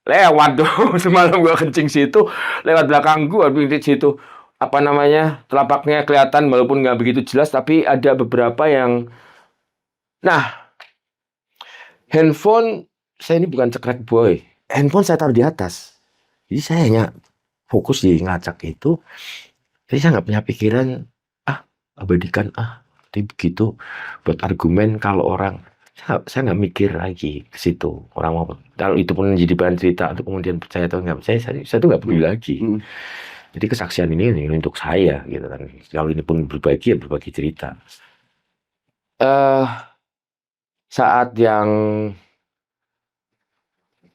lewat dong. Semalam gua kencing situ, lewat belakang gua di situ. Apa namanya, telapaknya kelihatan walaupun nggak begitu jelas, tapi ada beberapa yang. Nah, handphone saya ini bukan cekrek boy. Handphone saya taruh di atas. Jadi saya hanya fokus di ngelacak itu. Jadi saya nggak punya pikiran, abadikan, tapi begitu buat argumen kalau orang. Saya nggak mikir lagi ke situ. Orang mau, kalau itu pun menjadi bahan cerita, atau kemudian percaya atau nggak percaya, saya tuh nggak peduli lagi. Jadi kesaksian ini untuk saya, gitu kan. Kalau ini pun berbagi, ya berbagi cerita. Saat yang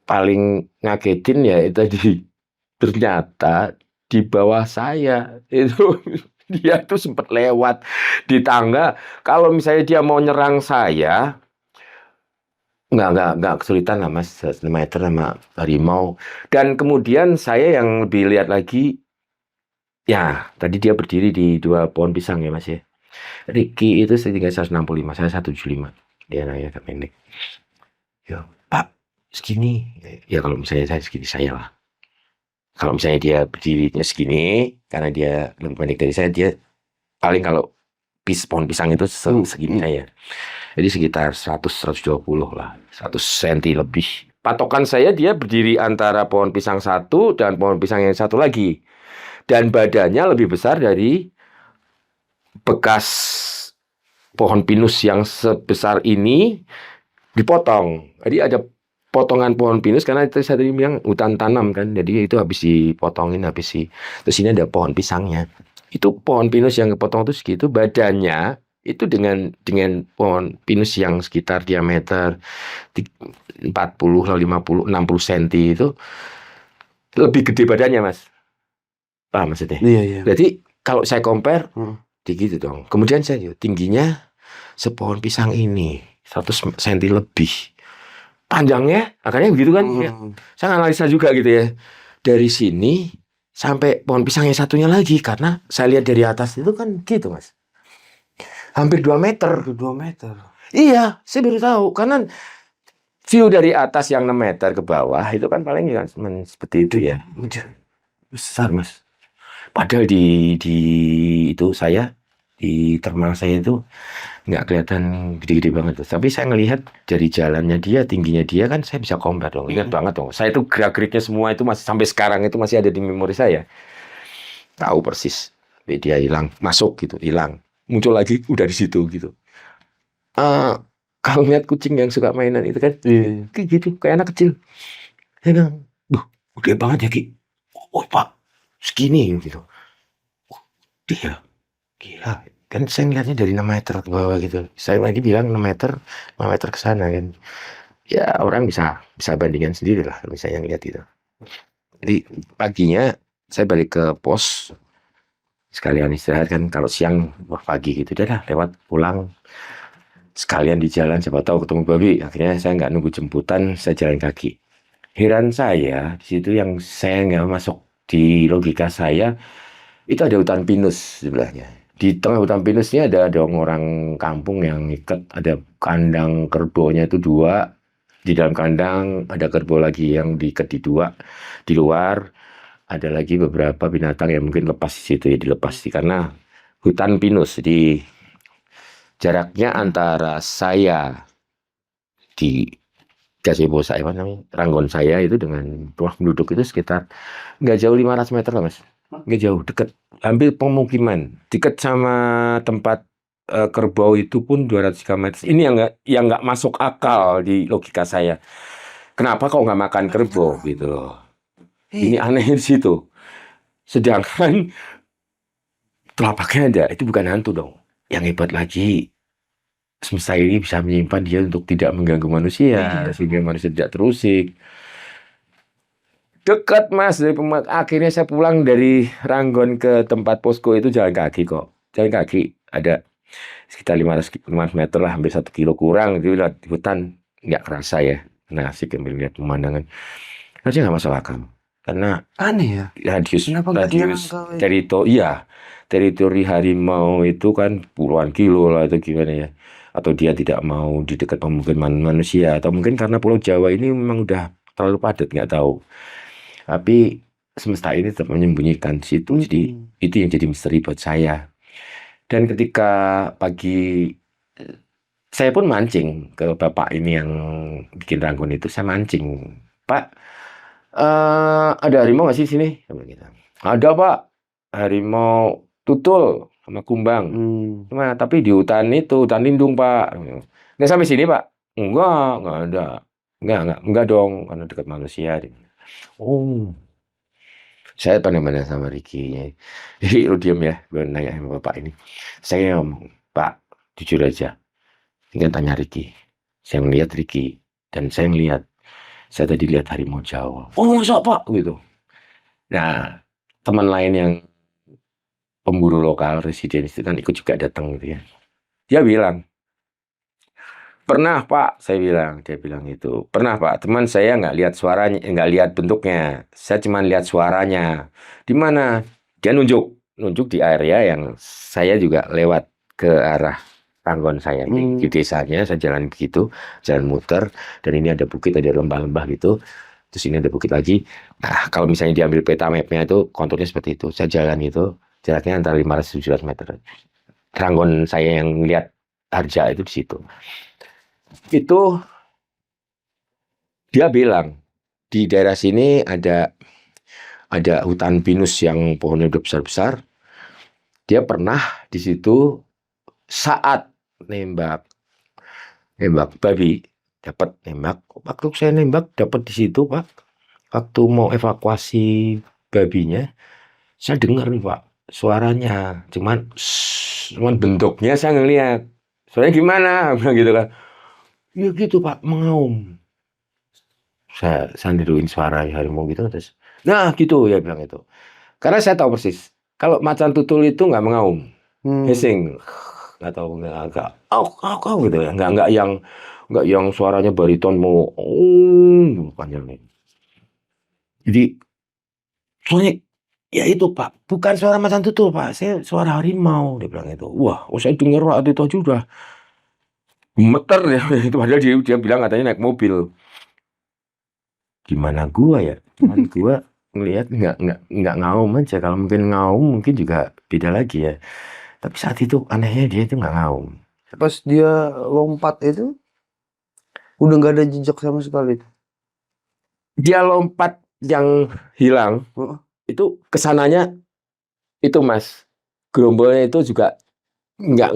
paling ngagetin ya itu tadi, ternyata di bawah saya itu dia tuh sempat lewat di tangga. Kalau misalnya dia mau nyerang saya, nggak kesulitan lah Mas, 1 meter sama harimau. Dan kemudian saya yang lebih lihat lagi, ya tadi dia berdiri di 2 pohon pisang ya Mas ya. Riki itu setinggi 165, saya 175. Dia nanya ke pendek. Ya Pak, segini. Ya kalau misalnya saya segini, saya lah. Kalau misalnya dia berdirinya segini, karena dia lebih pendek dari saya, dia paling kalau pohon pisang itu segini saya. Jadi sekitar 100-120 lah, 100 cm lebih. Patokan saya dia berdiri antara pohon pisang satu dan pohon pisang yang satu lagi. Dan badannya lebih besar dari bekas pohon pinus yang sebesar ini dipotong. Jadi ada potongan pohon pinus karena itu saya tadi bilang hutan tanam kan. Jadi itu habis dipotongin terus ini ada pohon pisangnya. Itu pohon pinus yang kepotong itu segitu badannya itu dengan pohon pinus yang sekitar diameter 40 lalu 50 60 cm itu lebih gede badannya, Mas. Paham maksudnya? Iya. Jadi kalau saya compare Hmm. gitu dong. Kemudian saya tingginya sepohon pisang ini 100 cm lebih. Panjangnya akhirnya begitu kan. Ya. Saya analisa juga gitu ya. Dari sini sampai pohon pisang yang satunya lagi karena saya lihat dari atas itu kan gitu, Mas. Hampir 2 meter. 2 meter. Iya, saya baru tahu karena view dari atas yang 6 meter ke bawah itu kan paling ya, seperti itu ya. Besar, Mas. Padahal di itu saya di termal saya itu nggak kelihatan gede-gede banget tuh. Tapi saya ngelihat dari jalannya dia, tingginya dia kan saya bisa compare dong. Ingat banget dong. Saya itu gerak-geriknya semua itu masih sampai sekarang itu masih ada di memori saya. Tahu persis. Dia hilang, masuk gitu, hilang. Muncul lagi udah di situ gitu. Kalau lihat kucing yang suka mainan itu kan kayak gitu, kayak anak kecil. Saya bilang, "Duh, gede banget ya, Ki." "Oh, Pak, segini," gitu. "Oh, dia gila." Kan saya ngeliatnya dari 6 meter ke bawah gitu. Saya lagi bilang 6 meter, 5 meter ke sana kan. Ya orang bisa bandingkan sendiri lah misalnya ngeliat itu. Jadi paginya saya balik ke pos sekalian istirahat kan. Kalau siang pagi gitu dah lewat pulang sekalian di jalan siapa tahu ketemu babi. Akhirnya saya nggak nunggu jemputan, saya jalan kaki. Heran saya di situ yang saya nggak masuk di logika saya itu ada hutan pinus sebelahnya. Di tengah hutan pinus ini ada orang kampung yang ikat, ada kandang kerbonya itu 2. Di dalam kandang ada kerbau lagi yang diikat di 2. Di luar ada lagi beberapa binatang yang mungkin lepas di situ ya, dilepas karena hutan pinus. Di jaraknya antara saya di gazebo saya, ranggon saya itu dengan rumah penduduk itu sekitar nggak jauh 500 meter lah, Mas. Nggak jauh, dekat. Hampir pemukiman. Dekat sama tempat kerbau itu pun 200 meter. Ini yang nggak masuk akal di logika saya. Kenapa kok nggak makan kerbau gitu loh. Ini aneh di situ. Sedangkan telapaknya ada. Itu bukan hantu dong. Yang hebat lagi, semesta ini bisa menyimpan dia untuk tidak mengganggu manusia. Sehingga manusia tidak terusik. Dekat, Mas, akhirnya saya pulang dari Ranggon ke tempat posko itu jalan kaki kok. Jalan kaki ada sekitar 500 meter lah, hampir 1 kilo kurang. Jadi lihat hutan nggak kerasa ya. Nah, asik ambil lihat pemandangan. Harusnya nggak masuk akal. Karena aneh ya. radius teritori harimau itu kan puluhan kilo lah, itu gimana ya? Atau dia tidak mau di dekat pemukiman manusia, atau mungkin karena Pulau Jawa ini memang udah terlalu padat, nggak tahu. Tapi semesta ini tetap menyembunyikan di situ. Jadi itu yang jadi misteri buat saya. Dan ketika pagi saya pun mancing ke bapak ini yang bikin ranggon itu, saya mancing, "Pak, ada harimau nggak sih sini?" "Ada, Pak, harimau tutul sama kumbang." "Nah, tapi di hutan itu, hutan lindung, Pak." "Nggak sampai sini, Pak?" Nggak ada. Enggak dong, karena dekat manusia." Oh, saya pandang-pandang sama Ricky. Jadi lu diam ya, gue nanya sama bapak ini. Saya ngomong, "Pak, jujur aja, tinggal tanya Ricky." Saya melihat Ricky, dan saya melihat, saya tadi lihat harimau Jawa. "Oh, masa, Pak?" gitu. Nah, teman lain yang pemburu lokal, residen itu kan ikut juga datang gitu ya. Dia bilang, "Pernah, Pak," saya bilang. Dia bilang itu, "Pernah, Pak. Teman saya nggak lihat suaranya, nggak lihat bentuknya. Saya cuma lihat suaranya." "Di mana?" Dia nunjuk di area yang saya juga lewat ke arah Ranggon saya di desanya. Saya jalan begitu, jalan muter, dan ini ada bukit, ada lembah-lembah gitu. Terus ini ada bukit lagi. Nah, kalau misalnya diambil peta mapnya itu konturnya seperti itu. Saya jalan itu, jaraknya antara 500-700 meter. Ranggon saya yang lihat Harja itu di situ. Itu dia bilang di daerah sini ada hutan pinus yang pohonnya udah besar-besar. Dia pernah di situ saat nembak babi, dapat nembak. Waktu saya nembak dapat di situ, Pak. Waktu mau evakuasi babinya, saya dengar nih, Pak, suaranya. Cuman bentuknya saya ngelihat. Suaranya gimana? Bilang gitu kan. Ya gitu, Pak, mengaum. Saya niruin suara harimau gitu terus. Nah, gitu ya bilang itu. Karena saya tahu persis. Kalau macan tutul itu nggak mengaum, hissing, nggak tahu agak gitu ya, nggak yang suaranya bariton mau bukan yang ini. Jadi soalnya ya itu Pak, bukan suara macan tutul Pak, saya suara harimau dia bilang itu. Wah, saya dengar waktu itu aja udah gemeter ya itu padahal dia bilang katanya naik mobil. Gimana gua ya? Cuman gua ngelihat nggak ngaum aja. Kalau mungkin ngaum mungkin juga beda lagi ya. Tapi saat itu anehnya dia itu nggak ngaum. Pas dia lompat itu udah nggak ada jejak sama sekali. Dia lompat yang hilang itu kesananya itu Mas. Gerombolannya itu juga nggak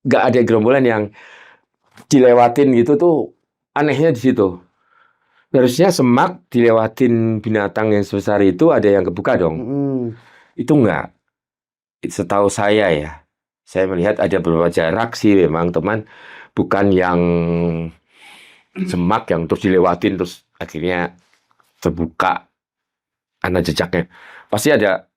nggak ada gerombolan yang dilewatin gitu tuh anehnya di situ. Harusnya semak dilewatin binatang yang sebesar itu ada yang kebuka dong. Itu enggak. Setahu saya ya. Saya melihat ada beberapa jarak sih memang teman. Bukan yang semak yang terus dilewatin terus akhirnya terbuka ada jejaknya. Pasti ada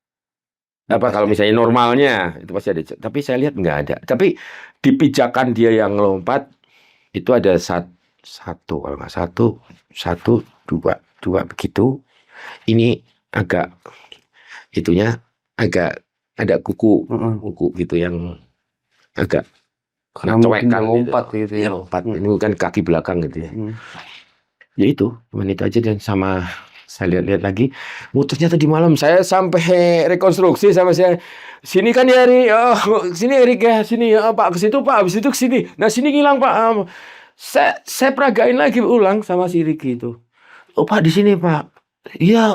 apa kalau misalnya normalnya itu pasti ada. Tapi saya lihat enggak ada. Tapi di pijakan dia yang lompat itu ada satu kalau nggak satu dua begitu. Ini agak itunya agak ada kuku gitu yang agak karena mungkin coekan lompat gitu ya. Lompat ini bukan kaki belakang gitu ya. Ya itu cuman itu aja dan sama saya lihat-lihat lagi. Ternyata di malam saya sampai rekonstruksi sama saya. Sini kan ya Ri, sini Erik ya, sini ya Pak, ke situ Pak, habis itu ke sini. Nah sini ngilang Pak. Saya peragain lagi ulang sama si Riki itu. Oh Pak di sini Pak. Iya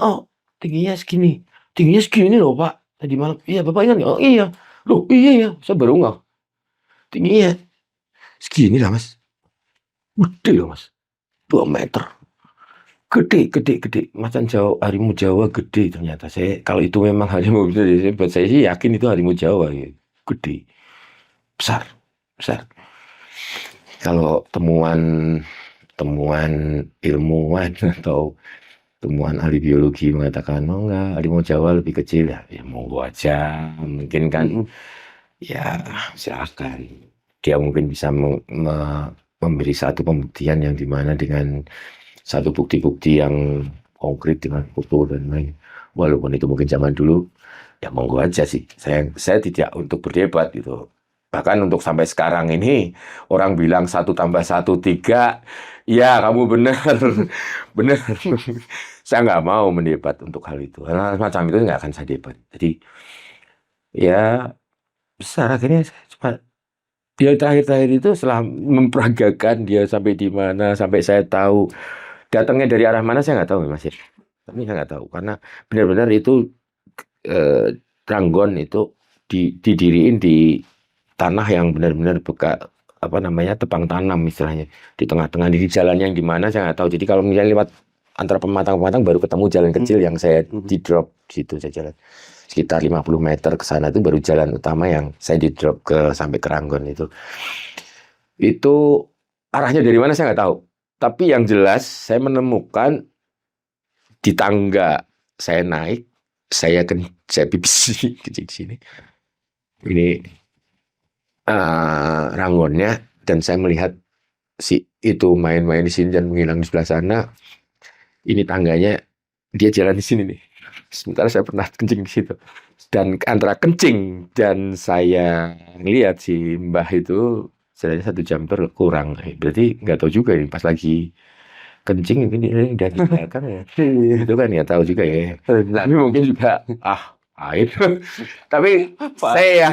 tingginya segini loh Pak. Tadi malam. Iya Bapak ingat nggak? Oh iya. Loh iya ya. Saya baru nggak. Tingginya segini lah Mas. Gede loh Mas. 2 meter. Gede. Macan Jawa, harimau Jawa gede ternyata. Kalau itu memang harimau buat saya sih yakin itu harimau Jawa. Ya. Gede. Besar. Kalau temuan ilmuwan atau temuan ahli biologi mengatakan enggak harimau Jawa lebih kecil ya monggo aja mungkin kan ya silakan dia mungkin bisa memberi satu pembuktian yang dimana dengan satu bukti-bukti yang konkret dengan foto dan lain walaupun itu mungkin zaman dulu ya monggo aja sih saya tidak untuk berdebat gitu. Bahkan untuk sampai sekarang ini orang bilang 1 tambah 1 3, ya kamu benar, benar. Saya nggak mau mendebat untuk hal itu. Karena macam itu nggak akan saya debat. Jadi ya besar akhirnya saya cuma dia terakhir itu setelah memperagakan dia sampai di mana sampai saya tahu datangnya dari arah mana saya nggak tahu Mas. Tapi saya nggak tahu karena benar-benar itu Tranggon itu didiriin di tanah yang benar-benar tebang tanam istilahnya di tengah-tengah di jalan yang di mana saya nggak tahu. Jadi kalau misalnya lewat antara pematang baru ketemu jalan kecil yang saya di drop di situ saya jalan sekitar 50 meter ke sana itu baru jalan utama yang saya di drop sampai ke Ranggon itu arahnya dari mana saya nggak tahu. Tapi yang jelas saya menemukan di tangga saya naik saya pipis kecil di sini ini Ranggonnya dan saya melihat si itu main-main di sini dan menghilang di sebelah sana. Ini tangganya dia jalan di sini nih. Sementara saya pernah kencing di situ. Dan antara kencing dan saya melihat si Mbah itu jalannya 1 jam kurang. Berarti nggak tahu juga ini pas lagi kencing ini dari belakang ya. Itu kan ya tahu juga ya. Tapi mungkin juga air. Tapi saya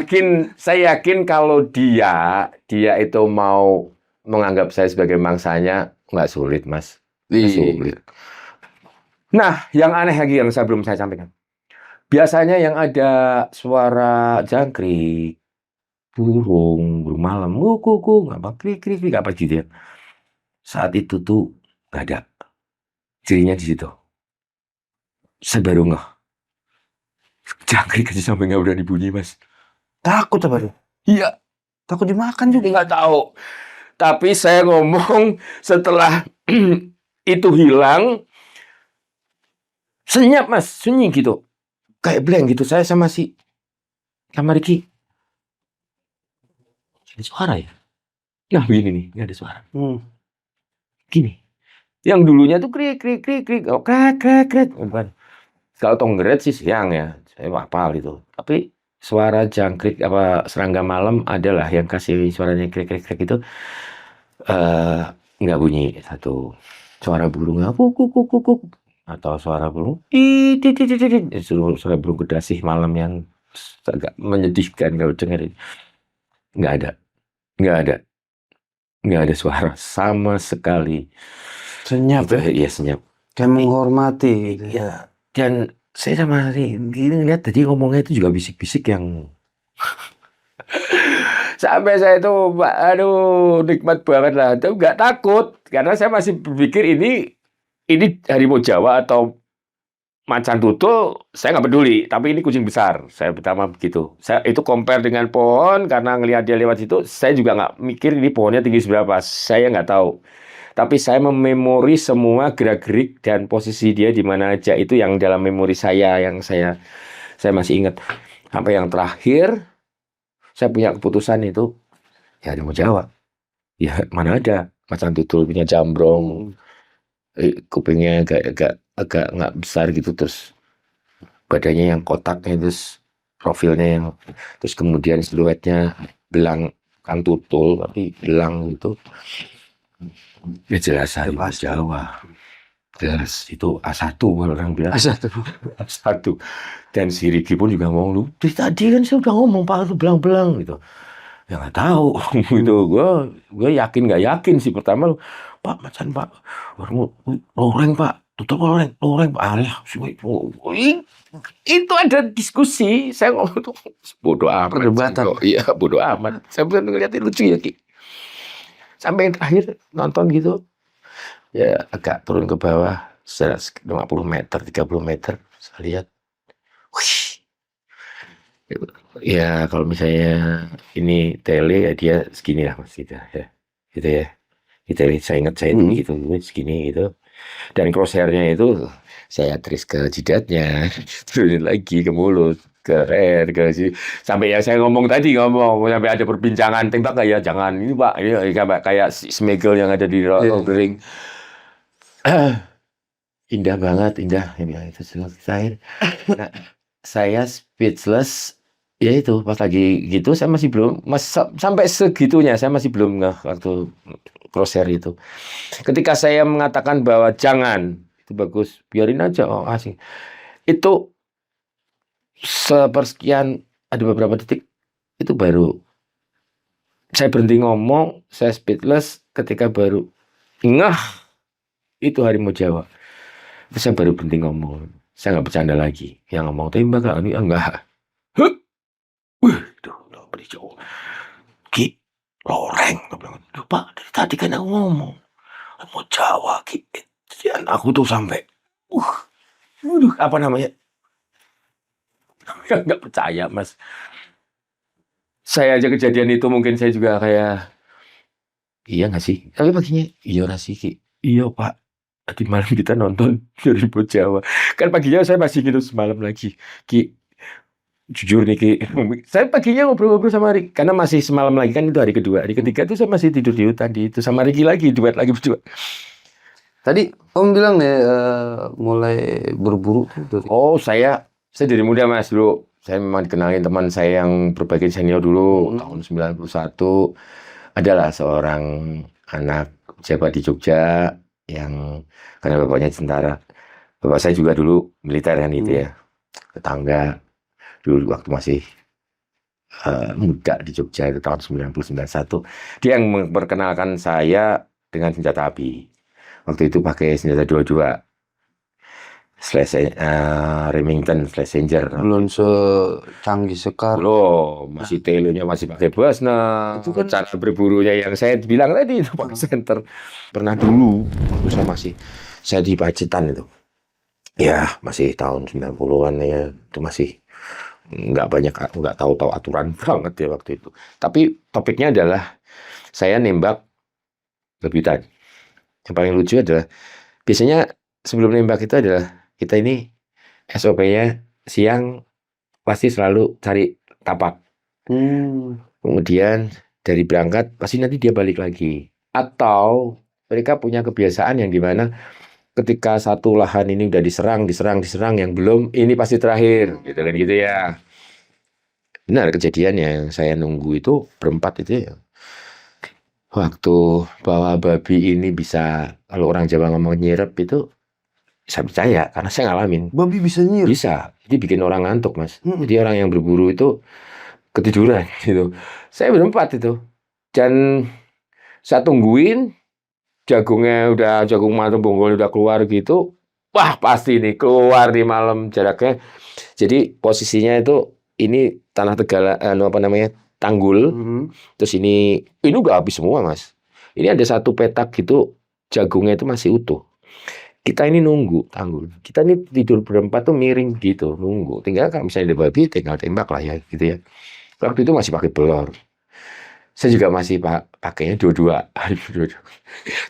yakin kalau dia itu mau menganggap saya sebagai mangsanya nggak sulit Mas. Nggak sulit. Nah, yang aneh lagi yang belum saya sampaikan. Biasanya yang ada suara jangkrik, burung malam, kuku, apa krik apa gitu ya. saat itu tuh nggak ada. Cirinya di situ. Saya baru ngeh. Jangkrik aja sampai nggak berani bunyi, Mas. Takut apa tuh? Iya, Takut dimakan juga. nggak tahu. Tapi saya ngomong setelah itu hilang, senyap, Mas, sunyi gitu. Kayak blank gitu. Saya sama Ricky. Ada suara ya? Nah, begini nih, nggak ada suara. Gini. Yang dulunya tuh krik, krik, krik, krik. Oh, krek, krek, krek. Bukan. Kalau tonggeret sih siang ya. Saya hafal itu. Tapi suara jangkrik apa serangga malam adalah yang kasih suaranya krik, krik, krik itu nggak bunyi satu. Suara burungnya kuk, kuk, kuk, kuk, kuk. Atau suara burung suara burung kedasih malam yang agak menyedihkan kalau dengerin. Nggak ada. Nggak ada. Nggak ada suara sama sekali. Senyap Itu, ya? ya senyap. Kayak menghormati gitu. Ya, dan saya sama gini lihat tadi ngomongnya itu juga bisik-bisik yang sampai saya itu, aduh nikmat banget lah. Itu nggak takut karena saya masih berpikir ini harimau Jawa atau macan tutul, saya nggak peduli. Tapi ini kucing besar. Saya pertama begitu. Saya itu compare dengan pohon karena ngelihat dia lewat situ. Saya juga nggak mikir ini pohonnya tinggi seberapa. Saya nggak tahu. Tapi saya mememori semua gerak-gerik dan posisi dia di mana aja itu yang dalam memori saya yang saya masih ingat. Sampai yang terakhir saya punya keputusan itu ya harimau Jawa. Ya mana ada macan tutul punya jambrong, kupingnya agak nggak besar gitu, terus badannya yang kotaknya, terus profilnya yang terus kemudian siluetnya belang, kan tutul tapi belang gitu. Ya jelas harimau Jawa. Jelas itu A1 kalau orang bilang. A1. A1. Dan si Ricky pun juga ngomong, lu tadi kan saya udah ngomong Pak itu belang-belang gitu. Ya nggak tahu gitu. Gue yakin nggak yakin sih pertama, Pak macan Pak, loreng Pak, tutup loreng Pak. Alah, itu ada diskusi. Saya ngomong tuh bodoh amat. Perdebatan. Iya bodoh amat. Saya benar ngeliatin lucu ya Ki. Sampai yang terakhir nonton gitu, ya agak turun ke bawah 50 meter, 30 meter, saya lihat. Wih. Ya kalau misalnya ini tele ya dia segini lah Mas gitu ya. Gitu ya. Kita saya ingat saya gitu segini gitu. Dan crosshair-nya itu saya tris ke jidatnya, turunin lagi ke mulut, ke leher, ke sini. Sampai yang saya ngomong tadi sampai ada perbincangan tembak nggak ya? Jangan ini Pak, ini kayak Smegel yang ada di Lord of the Ring. Indah banget, indah. Yang itu selesai. Nah, saya speechless. Ya itu pas lagi gitu saya masih belum sampai segitunya saya masih belum waktu crosshair itu. Ketika saya mengatakan bahwa jangan, itu bagus, biarin aja, oh asing. Itu sepersekian, ada beberapa detik, itu baru saya berhenti ngomong, saya speechless ketika baru ngeh itu harimau Jawa. Terus saya baru berhenti ngomong, saya nggak bercanda lagi. Yang ngomong tembak ini enggak. Tuh, beli Jawa. Ki, loreng, Pak, dari tadi kan aku ngomong. Mau Jawa gitu. Dan aku tuh sampai apa namanya? Nggak percaya, Mas. Saya aja kejadian itu mungkin saya juga kayak iya nggak sih? Tapi paginya iya sih, Ki. Iya, Pak. Tadi malam kita nonton dari Jawa. Kan paginya saya masih minum semalam lagi. Ki, jujur nih Ki, saya paginya ngobrol-ngobrol sama Ricky karena masih semalam lagi kan itu hari kedua. Hari ketiga tuh saya masih tidur di hutan di itu sama Ricky lagi, duet lagi berdua. Tadi Om bilang ya mulai berburu tuh dari... Oh, saya dari muda Mas dulu. Saya memang dikenalin teman saya yang berbagi senior dulu tahun 91. Adalah seorang anak pejabat di Jogja yang karena bapaknya tentara. Bapak saya juga dulu militer kan gitu ya. Tetangga dulu waktu masih muda di Jogja itu tahun 1991. Dia yang memperkenalkan saya dengan senjata api. Waktu itu pakai senjata 22. Remington Schlesinger. Belum secanggih sekarang. Loh, masih telonya masih pakai Basna. Itu kan- cara berburunya yang saya bilang tadi itu pakai senter. Pernah dulu, waktu saya di Pacitan itu. Ya, masih tahun 90-an ya, itu masih nggak tahu aturan banget ya waktu itu. Tapi topiknya adalah saya nembak bebitan. Yang paling lucu adalah biasanya sebelum nembak itu adalah kita ini SOP-nya siang pasti selalu cari tapak. Kemudian dari berangkat pasti nanti dia balik lagi. Atau mereka punya kebiasaan yang dimana ketika satu lahan ini udah diserang yang belum ini pasti terakhir, gitu kan gitu ya. Benar kejadian yang saya nunggu itu berempat itu ya. Waktu bawa babi ini bisa, kalau orang Jawa ngomong nyirep itu, saya percaya karena saya ngalamin. Babi bisa nyir. Bisa, jadi bikin orang ngantuk mas. Jadi orang yang berburu itu ketiduran gitu. Saya berempat itu, dan saya tungguin jagung matang bonggol udah keluar gitu. Wah pasti nih keluar di malam jaraknya. Jadi posisinya itu ini tanah Tegal, Tanggul. Terus ini udah habis semua mas. Ini ada satu petak gitu, jagungnya itu masih utuh. Kita ini nunggu Tanggul. Kita ini tidur berempat tuh miring gitu, nunggu. Tinggal kalau misalnya ada babi, tinggal tembak lah ya, gitu ya. Waktu itu masih pakai belor. Saya juga masih pakainya dua-dua.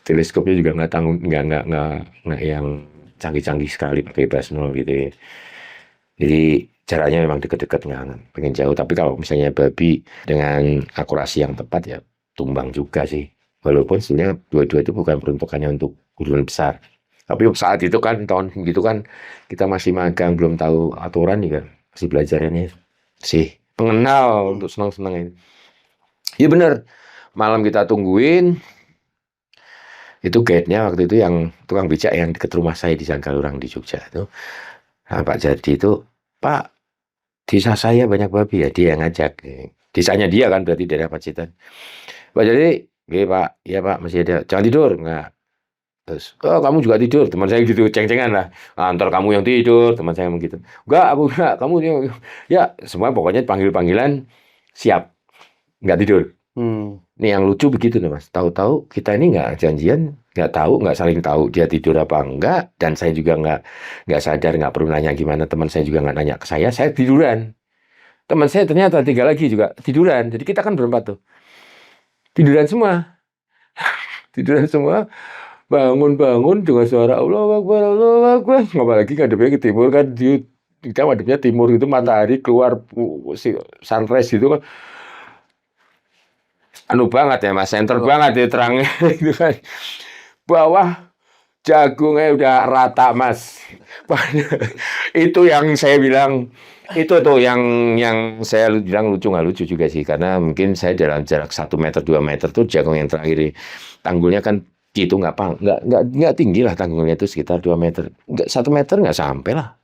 Teleskopnya juga nggak yang canggih-canggih sekali pakai Basno gitu ya. Jadi jaraknya memang deket-deket, nggak pengen jauh. Tapi kalau misalnya babi dengan akurasi yang tepat ya tumbang juga sih. Walaupun sebenarnya dua-dua itu bukan peruntukannya untuk gurun besar. Tapi saat itu kan tahun gitu kan kita masih magang, belum tahu aturan juga, masih belajarnya sih pengenal untuk senang-senang ini. Iya benar, malam kita tungguin itu guide-nya waktu itu yang tukang becak yang dekat rumah saya di Sangkalurang di Jogja itu. Nah, Pak Jardi itu, Pak, desa saya banyak babi ya, dia yang ngajak. Desanya dia kan berarti daerah Pacitan. Pak Jardi, Pak, ya Pak masih ada, jangan tidur, nggak. Terus, oh kamu juga tidur, teman saya gitu, ceng-cengan lah. Antar kamu yang tidur, teman saya begitu. Enggak, aku enggak, kamu ya semua pokoknya panggilan siap, nggak tidur. Nih yang lucu begitu nih mas, tahu-tahu kita ini nggak janjian, nggak tahu, nggak saling tahu dia tidur apa enggak, dan saya juga nggak sadar, nggak perlu nanya gimana, teman saya juga nggak nanya ke saya tiduran. Teman saya ternyata 3 lagi juga tiduran, jadi kita kan berempat tuh, tiduran semua, tiduran semua. Bangun dengan suara Allahu Akbar, Allahu Akbar. Apalagi ngadepnya ke timur kan, kita ngadepnya timur itu matahari keluar sunrise gitu kan. Anu banget ya mas, center banget ya terangnya gitu kan. Bawah jagungnya udah rata mas. Itu yang saya bilang, itu tuh yang saya bilang lucu, nggak lucu juga sih, karena mungkin saya dalam jarak 1 meter 2 meter tuh jagung yang terakhir. Tanggulnya kan gitu, nggak tinggi lah tanggulnya, itu sekitar 2 meter, nggak 1 meter nggak sampai lah,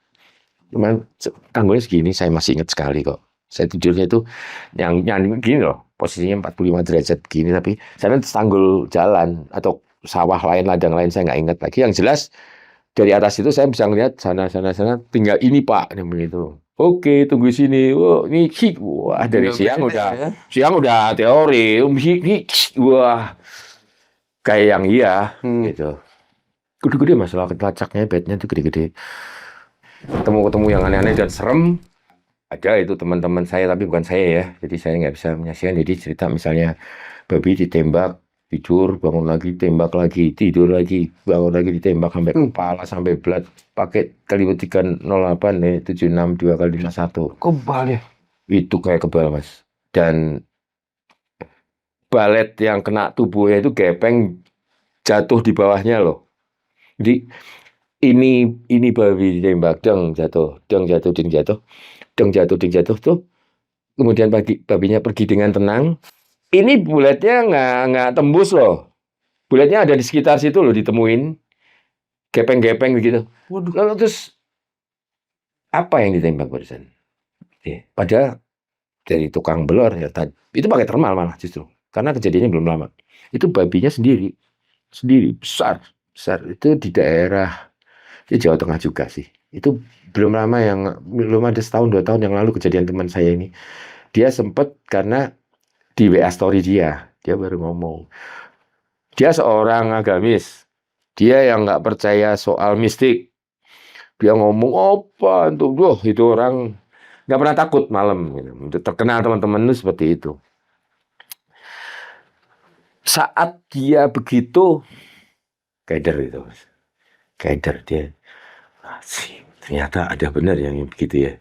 cuman tanggulnya segini. Saya masih ingat sekali kok, saya tidurnya itu yang gini loh, posisinya 45 derajat gini, tapi saya tanggul jalan atau sawah lain, ladang lain, saya nggak ingat lagi. Yang jelas dari atas itu saya bisa ngeliat sana, tinggal ini Pak, begitu. Oke, tunggu sini. Oh, ini wah dari siang udah teori, wah kayak yang gitu. Gede-gede masalah kelacaknya, bednya tuh gede-gede. Ketemu yang aneh-aneh dan serem. Ada itu teman-teman saya, tapi bukan saya ya. Jadi saya nggak bisa menyaksikan. Jadi cerita misalnya babi ditembak, tidur, bangun lagi, tembak lagi, tidur lagi, bangun lagi, ditembak sampai kepala, sampai belat. Pakai kaliber 308 ya, 762 kali 51. Kebal ya? Itu kayak kebal mas. Dan balet yang kena tubuhnya itu gepeng, jatuh di bawahnya loh. Jadi ini babi ditembak, deng jatuh tuh. Kemudian babinya pergi dengan tenang. Ini buletnya nggak tembus loh. Buletnya ada di sekitar situ loh, ditemuin gepeng-gepeng begitu. Waduh. Lalu terus apa yang ditembak barusan? Padahal dari tukang belor ya, itu pakai termal malah justru. Karena kejadiannya belum lama. Itu babinya sendiri besar. Itu di daerah di Jawa Tengah juga sih. Itu belum ada setahun 2 tahun yang lalu kejadian teman saya ini. Dia sempat karena di WA story dia baru ngomong. Dia seorang agamis. Dia yang nggak percaya soal mistik. Dia ngomong apa tuh, itu orang nggak pernah takut malam. Gitu. Terkenal teman-teman itu seperti itu. Saat dia begitu, keder itu, keder dia. Ternyata ada benar yang begitu ya.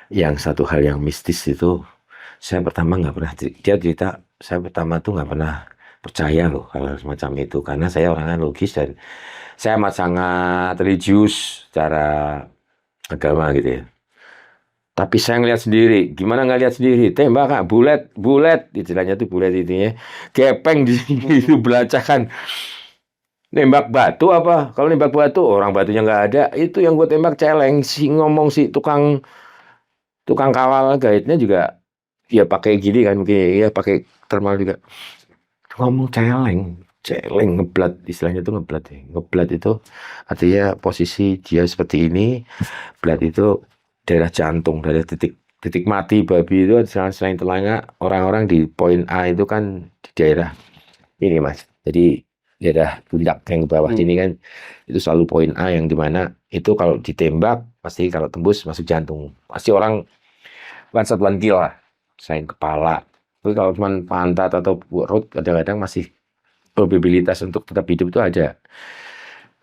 Yang satu hal yang mistis itu, saya pertama nggak pernah, dia cerita, saya pertama tuh nggak pernah percaya loh hal semacam itu, karena saya orangnya logis dan saya amat sangat religius secara agama gitu ya. Tapi saya ngeliat sendiri, gimana nggak lihat sendiri, tembak kak, bulet, istilahnya tuh bulet intinya, gepeng di sini itu belacakan. Nembak batu apa? Kalau nembak batu, orang batunya nggak ada, itu yang gue tembak celeng. Si ngomong si tukang kawal guide-nya juga, ya pakai gini kan, mungkin ya pakai thermal juga. Ngomong celeng ngeblat, istilahnya tuh ngeblat ya. Ngeblat itu artinya posisi dia seperti ini, blat itu daerah jantung, daerah titik mati babi itu selain telanga, orang-orang di poin A itu kan di daerah ini mas. Jadi daerah pundak yang ke bawah sini kan itu selalu poin A yang dimana itu kalau ditembak pasti kalau tembus masuk jantung. Pasti orang one shot one kill lah, selain kepala. Tapi kalau cuma pantat atau perut kadang-kadang masih probabilitas untuk tetap hidup itu ada.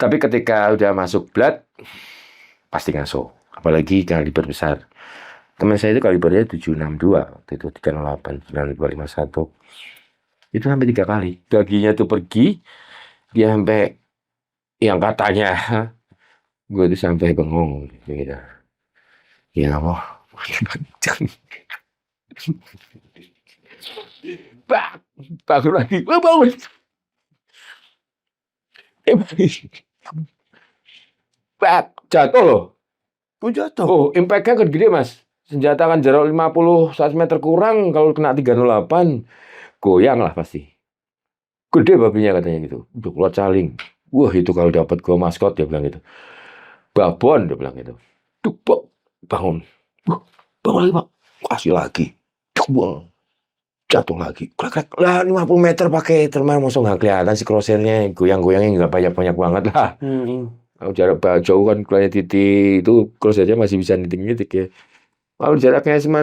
Tapi ketika udah masuk blood pasti ngaso. Apalagi kaliber besar. Teman saya itu kalibernya 762, waktu itu 38, 9251. Itu sampai 3 kali. Daginya tuh pergi, dia sampai yang katanya gue tuh sampai bengong gitu. Ya Allah. Bangun lagi, bangun. Jatuh loh. Jatuh. Oh, impact-nya kan gede mas. Senjata kan jarak 50 cm kurang, kalau kena 308 goyang lah pasti. Gede babinya katanya gitu. Udah keluar caling. Wah itu kalau dapat gua maskot dia bilang gitu. Babon dia bilang gitu. Duk, bangun. Bangun lagi pak. Kasih lagi. Duk, jatuh lagi. Krek, lah 50 meter pakai thermal masa nggak kelihatan sih crosshairnya, goyang-goyangnya nggak banyak-banyak banget lah. Kalau jarak jauh kan kelihatan titik itu crosshairnya masih bisa nitik-nitik ya. Kalau jaraknya cuma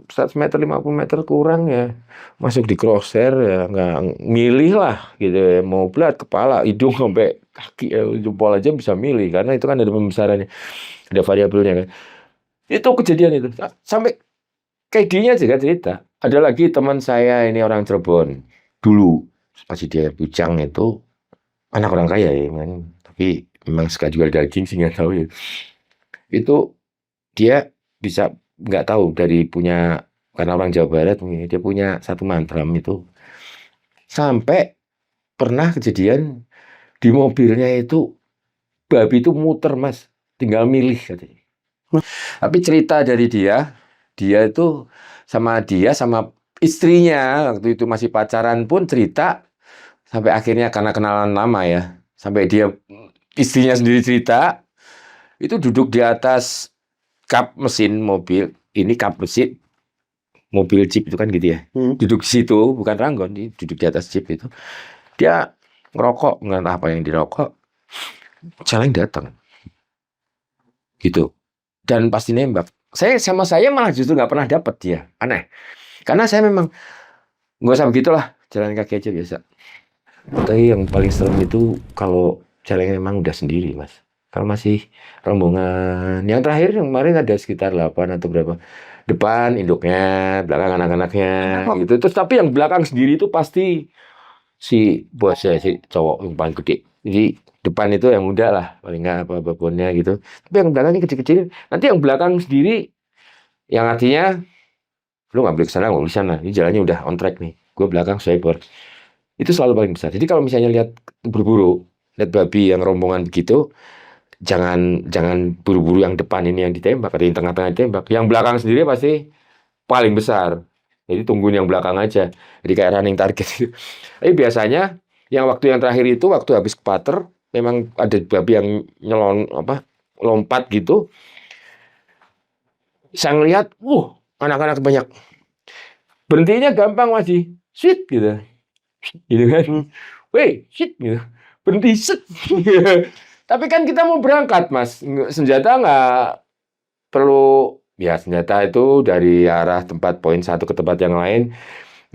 100 meter, 50 meter kurang ya, masuk di crosshair ya nggak milih lah gitu ya. Mau belat, kepala, hidung sampai kaki, jempol aja bisa milih karena itu kan ada pembesarannya, ada variabelnya kan. Itu kejadian itu sampai kayak dia juga cerita. Ada lagi teman saya ini orang Cirebon dulu pasti dia bujang itu anak orang kaya ya kan, tapi memang suka jual daging sih nggak tahu ya. Itu dia bisa nggak tahu dari punya, karena orang Jawa Barat dia punya satu mantram itu sampai pernah kejadian di mobilnya itu babi itu muter mas, tinggal milih katanya. Tapi cerita dari dia itu sama istrinya waktu itu masih pacaran pun cerita sampai akhirnya karena kenalan lama ya, sampai dia istrinya sendiri cerita itu duduk di atas kap mesin mobil, ini kap mesin mobil jeep itu kan gitu ya. Duduk di situ, bukan ranggon, duduk di atas jeep itu. Dia ngerokok, nggak tahu apa yang dirokok. Celeng datang. Gitu. Dan pasti nembak. Saya malah justru nggak pernah dapat dia. Aneh. Karena saya memang nggak usah begitulah, jalan kaki aja biasa. Tapi yang paling serem itu kalau celeng memang udah sendiri, Mas. Kalau masih rombongan, yang terakhir yang kemarin ada sekitar 8 atau berapa. Depan induknya, belakang anak-anaknya gitu. Terus tapi yang belakang sendiri itu pasti si bosnya, si cowok yang paling gede. Jadi depan itu yang muda lah, paling nggak apa babonnya gitu. Tapi yang belakangnya kecil-kecil. Nanti yang belakang sendiri, yang artinya lu nggak boleh kesana, nggak boleh sana. Ini jalannya udah on track nih. Gue belakang swiper. Itu selalu paling besar. Jadi kalau misalnya lihat buru-buru, lihat babi yang rombongan begitu, jangan buru-buru yang depan ini yang ditembak, ada yang tengah-tengah ditembak. Yang belakang sendiri pasti paling besar. Jadi tungguin yang belakang aja. Jadi kayak running target. Tapi biasanya yang waktu yang terakhir itu waktu habis kepater, memang ada babi yang nyelon lompat gitu. Saya ngelihat, anak-anak banyak. Berhentinya gampang masih, shit gitu kan. Weh, shit gitu. Berhenti, shit. Tapi kan kita mau berangkat, Mas. Senjata nggak perlu, ya senjata itu dari arah tempat poin satu ke tempat yang lain,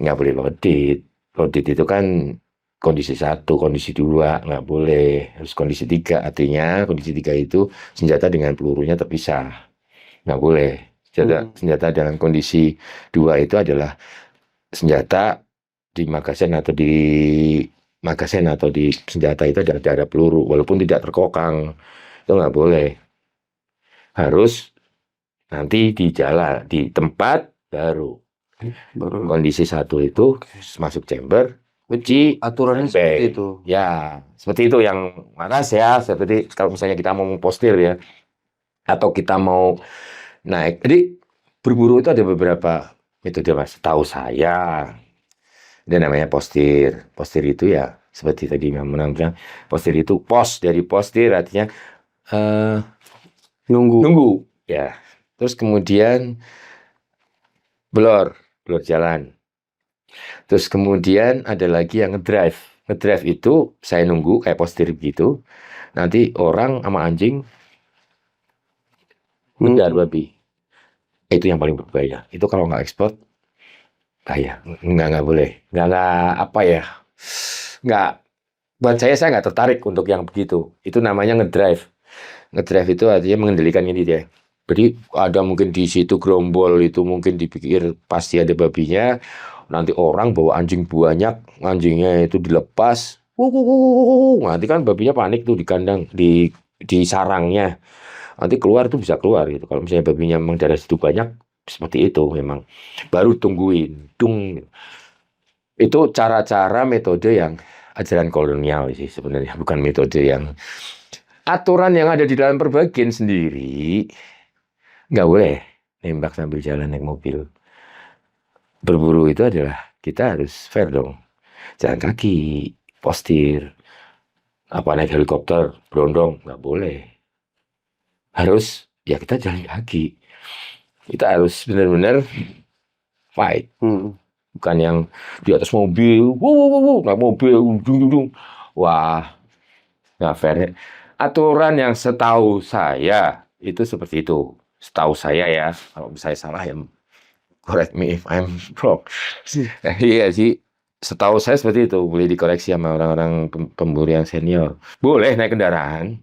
nggak boleh loaded. Loaded itu kan kondisi 1, kondisi 2, nggak boleh. Harus kondisi 3, artinya kondisi 3 itu senjata dengan pelurunya terpisah. Nggak boleh. Senjata dengan kondisi 2 itu adalah senjata di magasin atau di senjata itu ada peluru, walaupun tidak terkokang. Itu nggak boleh. Harus nanti di jalan, di tempat baru. Kondisi 1 itu masuk chamber, kunci, Aturannya bag. seperti itu. Ya, seperti itu yang manas ya. Seperti kalau misalnya kita mau postir ya, atau kita mau naik. Jadi berburu itu ada beberapa metode, Mas. Tahu saya. Ada namanya postir. Postir itu ya seperti tadi Mbak Munang bilang, postir itu dari postir artinya nunggu ya. Terus kemudian blur jalan. Terus kemudian ada lagi yang ngedrive. Ngedrive itu saya nunggu kayak postir gitu. Nanti orang sama anjing ngejar babi. Itu yang paling berbahaya. Itu kalau nggak ekspor bahaya. Nggak boleh. Nggak apa ya. Nggak. Buat saya nggak tertarik untuk yang begitu. Itu namanya ngedrive. Ngedrive itu artinya mengendalikan ini dia. Jadi ada mungkin di situ gerombol itu mungkin dipikir pasti ada babinya. Nanti orang bawa anjing banyak, anjingnya itu dilepas. Nanti kan babinya panik tuh di kandang, di sarangnya. Nanti keluar tuh bisa keluar gitu. Kalau misalnya babinya memang darah situ banyak, seperti itu memang. Baru tungguin, Itu cara-cara metode yang ajaran kolonial sih sebenarnya, bukan metode yang aturan yang ada di dalam perbagian sendiri. Nggak boleh nembak sambil jalan naik mobil. Berburu itu adalah kita harus fair dong. Jalan kaki, postir, apa naik helikopter, berondong, nggak boleh. Harus ya kita jalan kaki. Kita harus benar-benar fight. Bukan yang di atas mobil, naik mobil, wah, nggak fair. Aturan yang setahu saya itu seperti itu. Setahu saya ya, kalau saya salah ya correct me if I'm wrong. Iya sih, setahu saya seperti itu. Boleh dikoreksi sama orang-orang pemburu yang senior. Boleh naik kendaraan,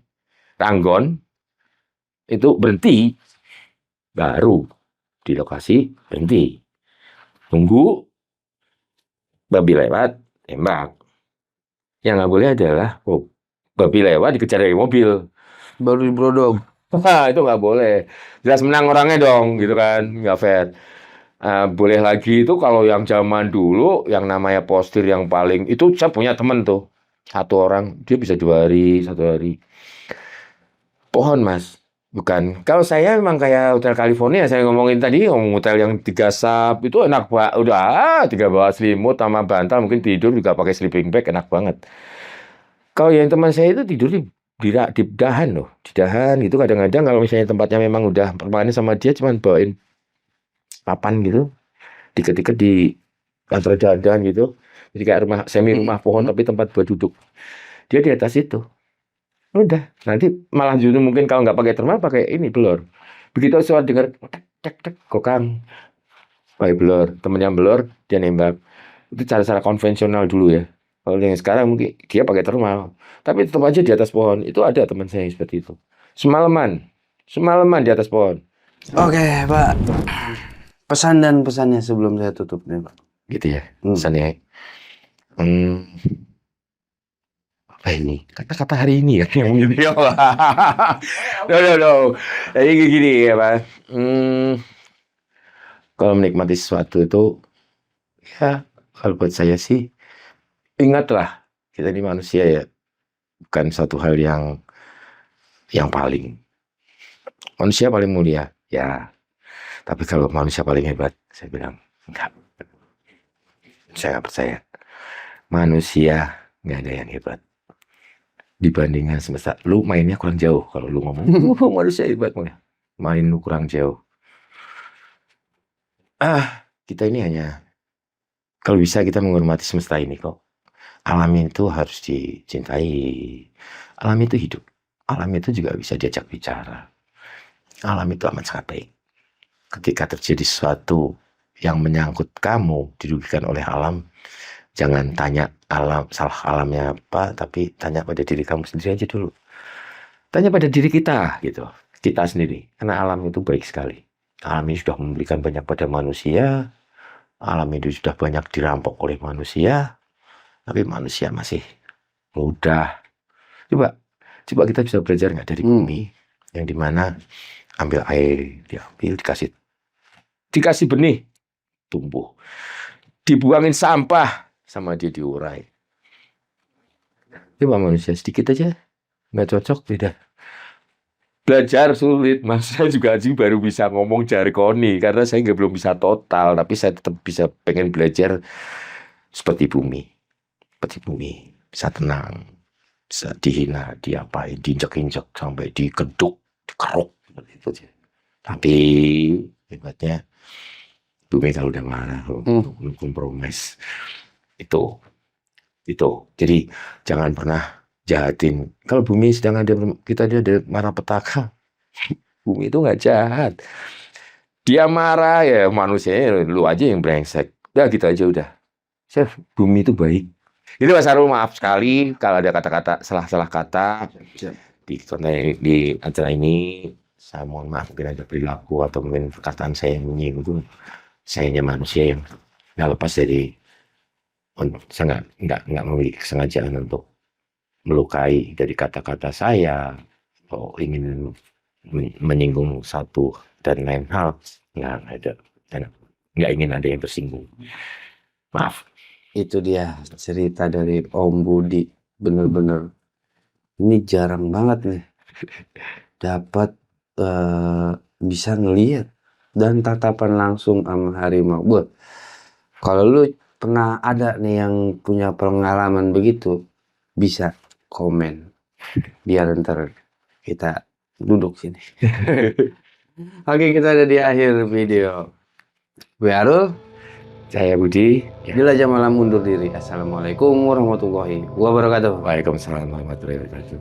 ranggon, itu berhenti, baru di lokasi berhenti. Tunggu, babi lewat, tembak. Yang nggak boleh adalah, babi lewat dikejar dari mobil. Baru dibrodok. Itu nggak boleh. Jelas menang orangnya dong, gitu kan. Nggak fair. Boleh lagi itu kalau yang zaman dulu, yang namanya postir yang paling, itu saya punya temen tuh. 1 orang, dia bisa 2 hari, 1 hari. Pohon, Mas. Bukan. Kalau saya memang kayak Hotel California, saya ngomongin tadi, hotel yang 3 sub, itu enak banget. Udah, 3 bawa selimut sama bantal, mungkin tidur juga pakai sleeping bag, enak banget. Kalau yang teman saya itu tidur di dahan loh. Di dahan gitu kadang-kadang kalau misalnya tempatnya memang udah permanen sama dia, cuman bawain papan gitu, diket-diket di antara dahan gitu, jadi kayak semi rumah pohon tapi tempat buat duduk. Dia di atas itu, udah nanti malah justru mungkin kalau nggak pakai termal pakai ini belor. Begitu suara dengar tek kokang, pakai belor, temennya belor dia nembak. Itu cara-cara konvensional dulu ya. Kalau yang sekarang mungkin dia pakai termal, tapi tetap aja di atas pohon. Itu ada teman saya seperti itu, semalaman di atas pohon. Oke, Pak. Pesan dan pesannya sebelum saya tutup nih, Pak. Gitu ya, pesannya. Apa ini? Kata-kata hari ini ya yang gitu ya. No. Jadi gini ya, Pak. Kalau menikmati sesuatu itu, ya kalau buat saya sih, ingatlah kita ini manusia ya, bukan satu hal yang paling. Manusia paling mulia, ya. Tapi kalau manusia paling hebat, saya bilang enggak. Saya nggak percaya. Manusia nggak ada yang hebat. dibandingkan semesta. Lu mainnya kurang jauh kalau lu ngomong, manusia hebat, main lu kurang jauh. Kita ini hanya, kalau bisa kita menghormati semesta ini kok. Alam itu harus dicintai. Alam itu hidup. Alam itu juga bisa diajak bicara. Alam itu amat sangat baik. Ketika terjadi sesuatu yang menyangkut kamu, dirugikan oleh alam, jangan tanya alam, salah alamnya apa, tapi tanya pada diri kamu sendiri aja dulu. Tanya pada diri kita, gitu. Kita sendiri. Karena alam itu baik sekali. Alam ini sudah memberikan banyak pada manusia. Alam itu sudah banyak dirampok oleh manusia. Tapi manusia masih mudah. Coba kita bisa belajar nggak dari bumi, yang dimana ambil air, diambil, dikasih benih, tumbuh. Dibuangin sampah, sama dia diurai. Coba manusia sedikit aja, nggak cocok, beda. Belajar sulit, mas. Saya juga baru bisa ngomong jargoni, karena saya belum bisa total, tapi saya tetap bisa pengen belajar seperti bumi. Seperti bumi, bisa tenang, bisa dihina, diapain, diinjak-injak, sampai dikeduk, dikeruk, gitu aja. Tapi hebatnya bumi kalau udah marah, kompromis. Itu. Jadi jangan pernah jahatin. Kalau bumi sedang kita ada marah petaka, bumi itu nggak jahat. Dia marah ya manusia, lu aja yang brengsek. Udah gitu aja udah. Chef, bumi itu baik. Itu Mas Arul, maaf sekali kalau ada kata-kata salah kata di acara ini. Saya mohon maaf mungkin ada perilaku atau mungkin perkataan saya yang menyinggung. Saya hanya manusia yang nggak lepas dari, saya nggak memiliki kesengajaan untuk melukai dari kata-kata saya atau ingin menyinggung satu dan lain hal. Nggak ingin ada yang tersinggung. Maaf. Itu dia cerita dari Om Budi. Bener-bener ini jarang banget nih dapat bisa ngelihat dan tatapan langsung sama harimau. Buat kalau lu pernah ada nih yang punya pengalaman begitu, bisa komen biar ntar kita duduk sini. Oke, kita ada di akhir video. Gue Arul, saya Budi. Jelajah Malam undur diri. Assalamualaikum warahmatullahi wabarakatuh. Waalaikumsalam warahmatullahi wabarakatuh.